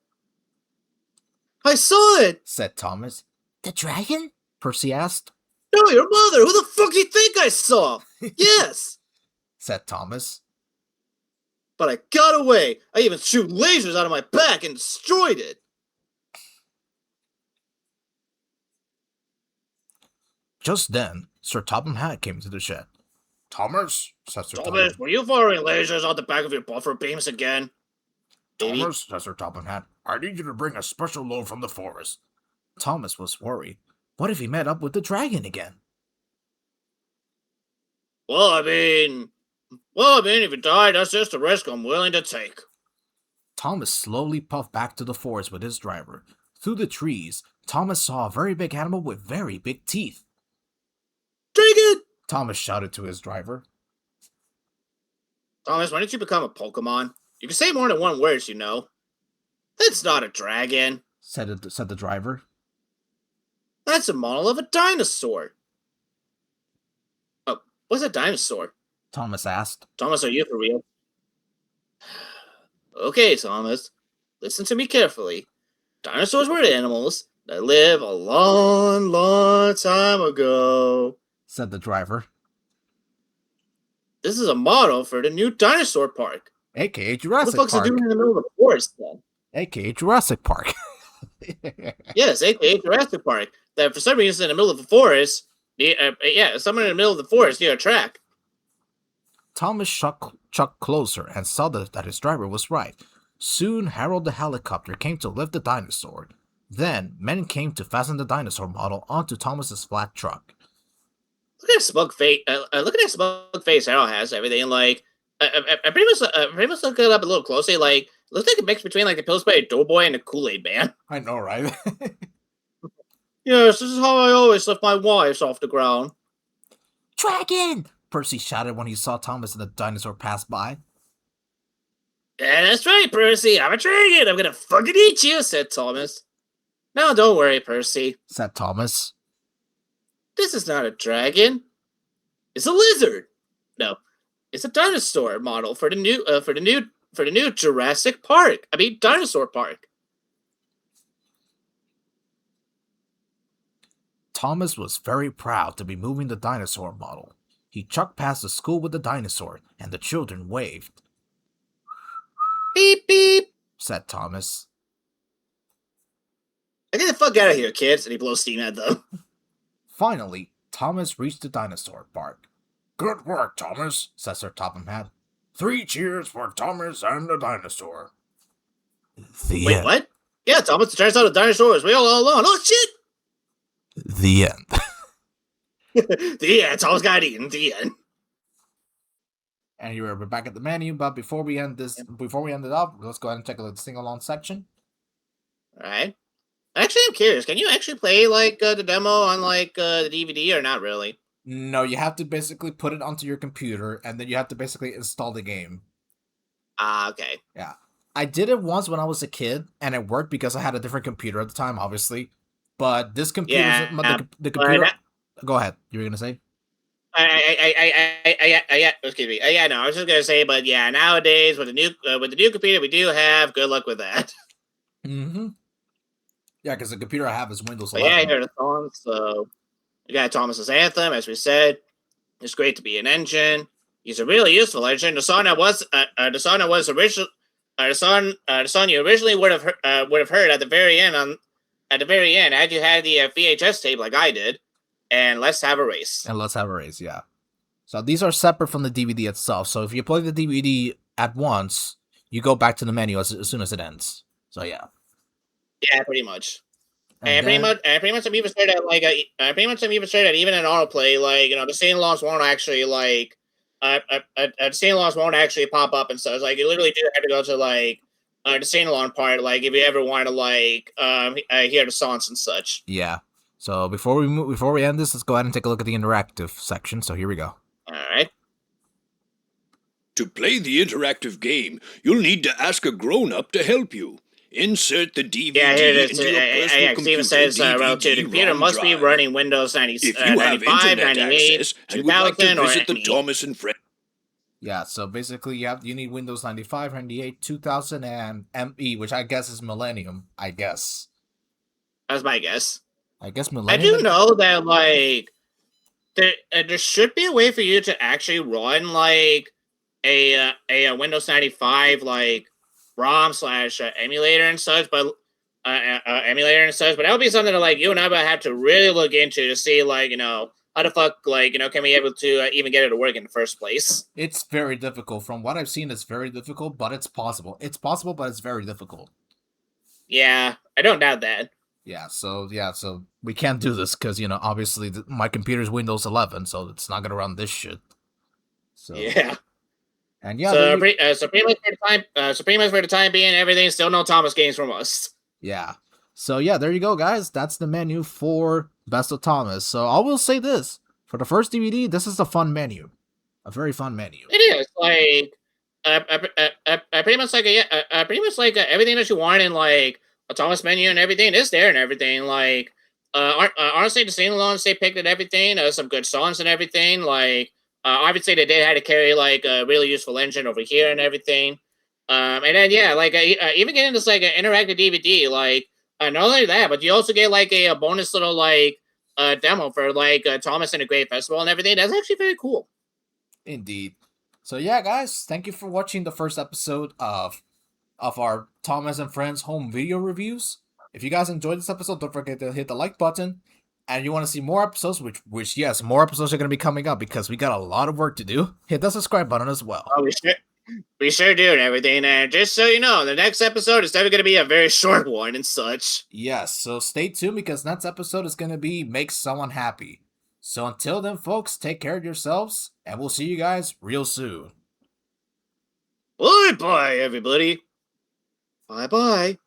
I saw it!
Said Thomas.
The dragon?
Percy asked.
No, your mother! Who the fuck do you think I saw? Yes!
Said Thomas.
But I got away! I even shoot lasers out of my back and destroyed it!
Just then, Sir Topham Hatt came to the shed. Thomas, said Sir
Thomas,
Topham.
were you firing lasers out the back of your buffer beams again? Maybe.
Thomas, says Sir Topham Hatt, I need you to bring a special load from the forest. Thomas was worried. What if he met up with the dragon again?
Well, I mean, if it died, that's just a risk I'm willing to take.
Thomas slowly puffed back to the forest with his driver. Through the trees, Thomas saw a very big animal with very big teeth.
Dragon!
Thomas shouted to his driver.
Thomas, why don't you become a Pokemon? You can say more than one word, you know. That's not a dragon.
Said the driver.
That's a model of a dinosaur. Oh, what's a dinosaur?
Thomas asked.
Thomas, are you for real? Okay, Thomas. Listen to me carefully. Dinosaurs were animals that lived a long, long time ago.
Said the driver.
This is a model for the new dinosaur park.
A.k.a.
What the
Jurassic
fuck's it
Park.
doing in the middle of the forest then?
A.k.a. Jurassic Park.
Yes, aka Jurassic Park. That for some reason in the middle of the forest, somewhere in the middle of the forest near a track.
Thomas chucked closer and saw that his driver was right. Soon Harold the helicopter came to lift the dinosaur. Then men came to fasten the dinosaur model onto Thomas's flat truck.
Look at that smug face. Look at that smug face Harold has. Everything like I pretty much looked it up a little closely. Like looks like a mix between like the Pillsbury Doughboy and the Kool-Aid Man.
I know, right?
Yes, this is how I always lift my wives off the ground.
Dragon!
Percy shouted when he saw Thomas and the dinosaur pass by.
Yeah, that's right, Percy. I'm a dragon. I'm gonna fucking eat you, said Thomas. No, don't worry, Percy.
Said Thomas.
This is not a dragon. It's a lizard. No, it's a dinosaur model for the new Jurassic Park. I mean, dinosaur park.
Thomas was very proud to be moving the dinosaur model. He chucked past the school with the dinosaur, and the children waved.
Beep beep,
Said Thomas.
Get the fuck out of here, kids! And he blows steam at them.
Finally, Thomas reached the dinosaur park.
Good work, Thomas,
Said Sir Topham Hatt.
3 cheers for Thomas and the dinosaur.
Wait, what? Yeah, Thomas, it turns out the dinosaur was real all along. Oh shit!
The end.
The end. Thomas got eaten. The end.
And here we're back at the menu, but before we end it up, let's go ahead and take a look at the sing-along section.
Alright. Actually, I'm curious. Can you actually play, like, the demo on, like, the DVD or not really?
No, you have to basically put it onto your computer, and then you have to basically install the game.
Ah, okay.
Yeah. I did it once when I was a kid, and it worked because I had a different computer at the time, obviously. But this computer, the computer... Go ahead. You were going to say?
Excuse me. Yeah, no, I was just gonna say, but yeah, nowadays with the new computer we do have, good luck with that.
Mm-hmm. Yeah, because the computer I have is Windows
But
11.
yeah, I heard the song, so you got Thomas's anthem, as we said. It's great to be an engine. He's a really useful engine. The song you originally would have heard at the very end had you had the VHS tape like I did. And let's have a race.
Yeah. So these are separate from the DVD itself. So if you play the DVD at once, you go back to the menu as soon as it ends. So yeah.
Yeah, pretty much. Pretty much I'm even straight at even in autoplay, like, you know, the sing-alongs won't actually like the sing-alongs won't actually pop up and stuff. It's like you literally do have to go to like the sing-along part, like if you ever want to like hear the songs and such.
Yeah. So before we end this, let's go ahead and take a look at the interactive section. So here we go.
All right.
To play the interactive game, you'll need to ask a grown-up to help you. Insert the DVD
Yeah, here it is.
into your personal
Steven
computer
says
DVD
to the computer
ROM
must be
drive.
running Windows 90,
If you have
95,
internet
98,
access and would like
2000,
to
or
visit the
any.
Thomas and Friends
Yeah, so basically you need Windows 95, 98, 2000, and ME, which I guess is Millennium, I guess.
That's my guess.
I guess
I
Millennium.
do know that like there should be a way for you to actually run like a Windows 95 like ROM slash emulator and such, but that would be something that like you and I would have to really look into to see like, you know, how the fuck, like, can we able to even get it to work in the first place?
It's very difficult. From what I've seen, it's very difficult, but it's possible. It's possible, but it's very difficult.
Yeah, I don't doubt that.
So we can't do this because obviously my computer's Windows 11, so it's not gonna run this shit. So
Yeah.
and yeah,
So pretty much for the time being, everything still no Thomas games from us.
yeah. So yeah, there you go, guys. That's the menu for Best of Thomas. So I will say this: for the first DVD, this is a fun menu, a very fun menu.
It is like, pretty much like everything that you want in like a Thomas menu and everything is there and everything. Like, honestly, the sing alongs they picked and everything, some good songs and everything. Like, obviously they did have to carry like a really useful engine over here and everything. And then yeah, like even getting this like an interactive DVD, like not only that, but you also get like a bonus little like demo for like Thomas and the Great Festival and everything. That's actually very cool.
Indeed. So yeah, guys, thank you for watching the first episode of our Thomas and Friends home video reviews. If you guys enjoyed this episode, don't forget to hit the like button. And you want to see more episodes, which yes, more episodes are going to be coming up because we got a lot of work to do. Hit the subscribe button as well.
Oh, we sure do and everything. And just so you know, the next episode is definitely going to be a very short one and such.
Yes, so stay tuned because next episode is going to be Make Someone Happy. So until then, folks, take care of yourselves, and we'll see you guys real soon.
Bye-bye, everybody. Bye-bye.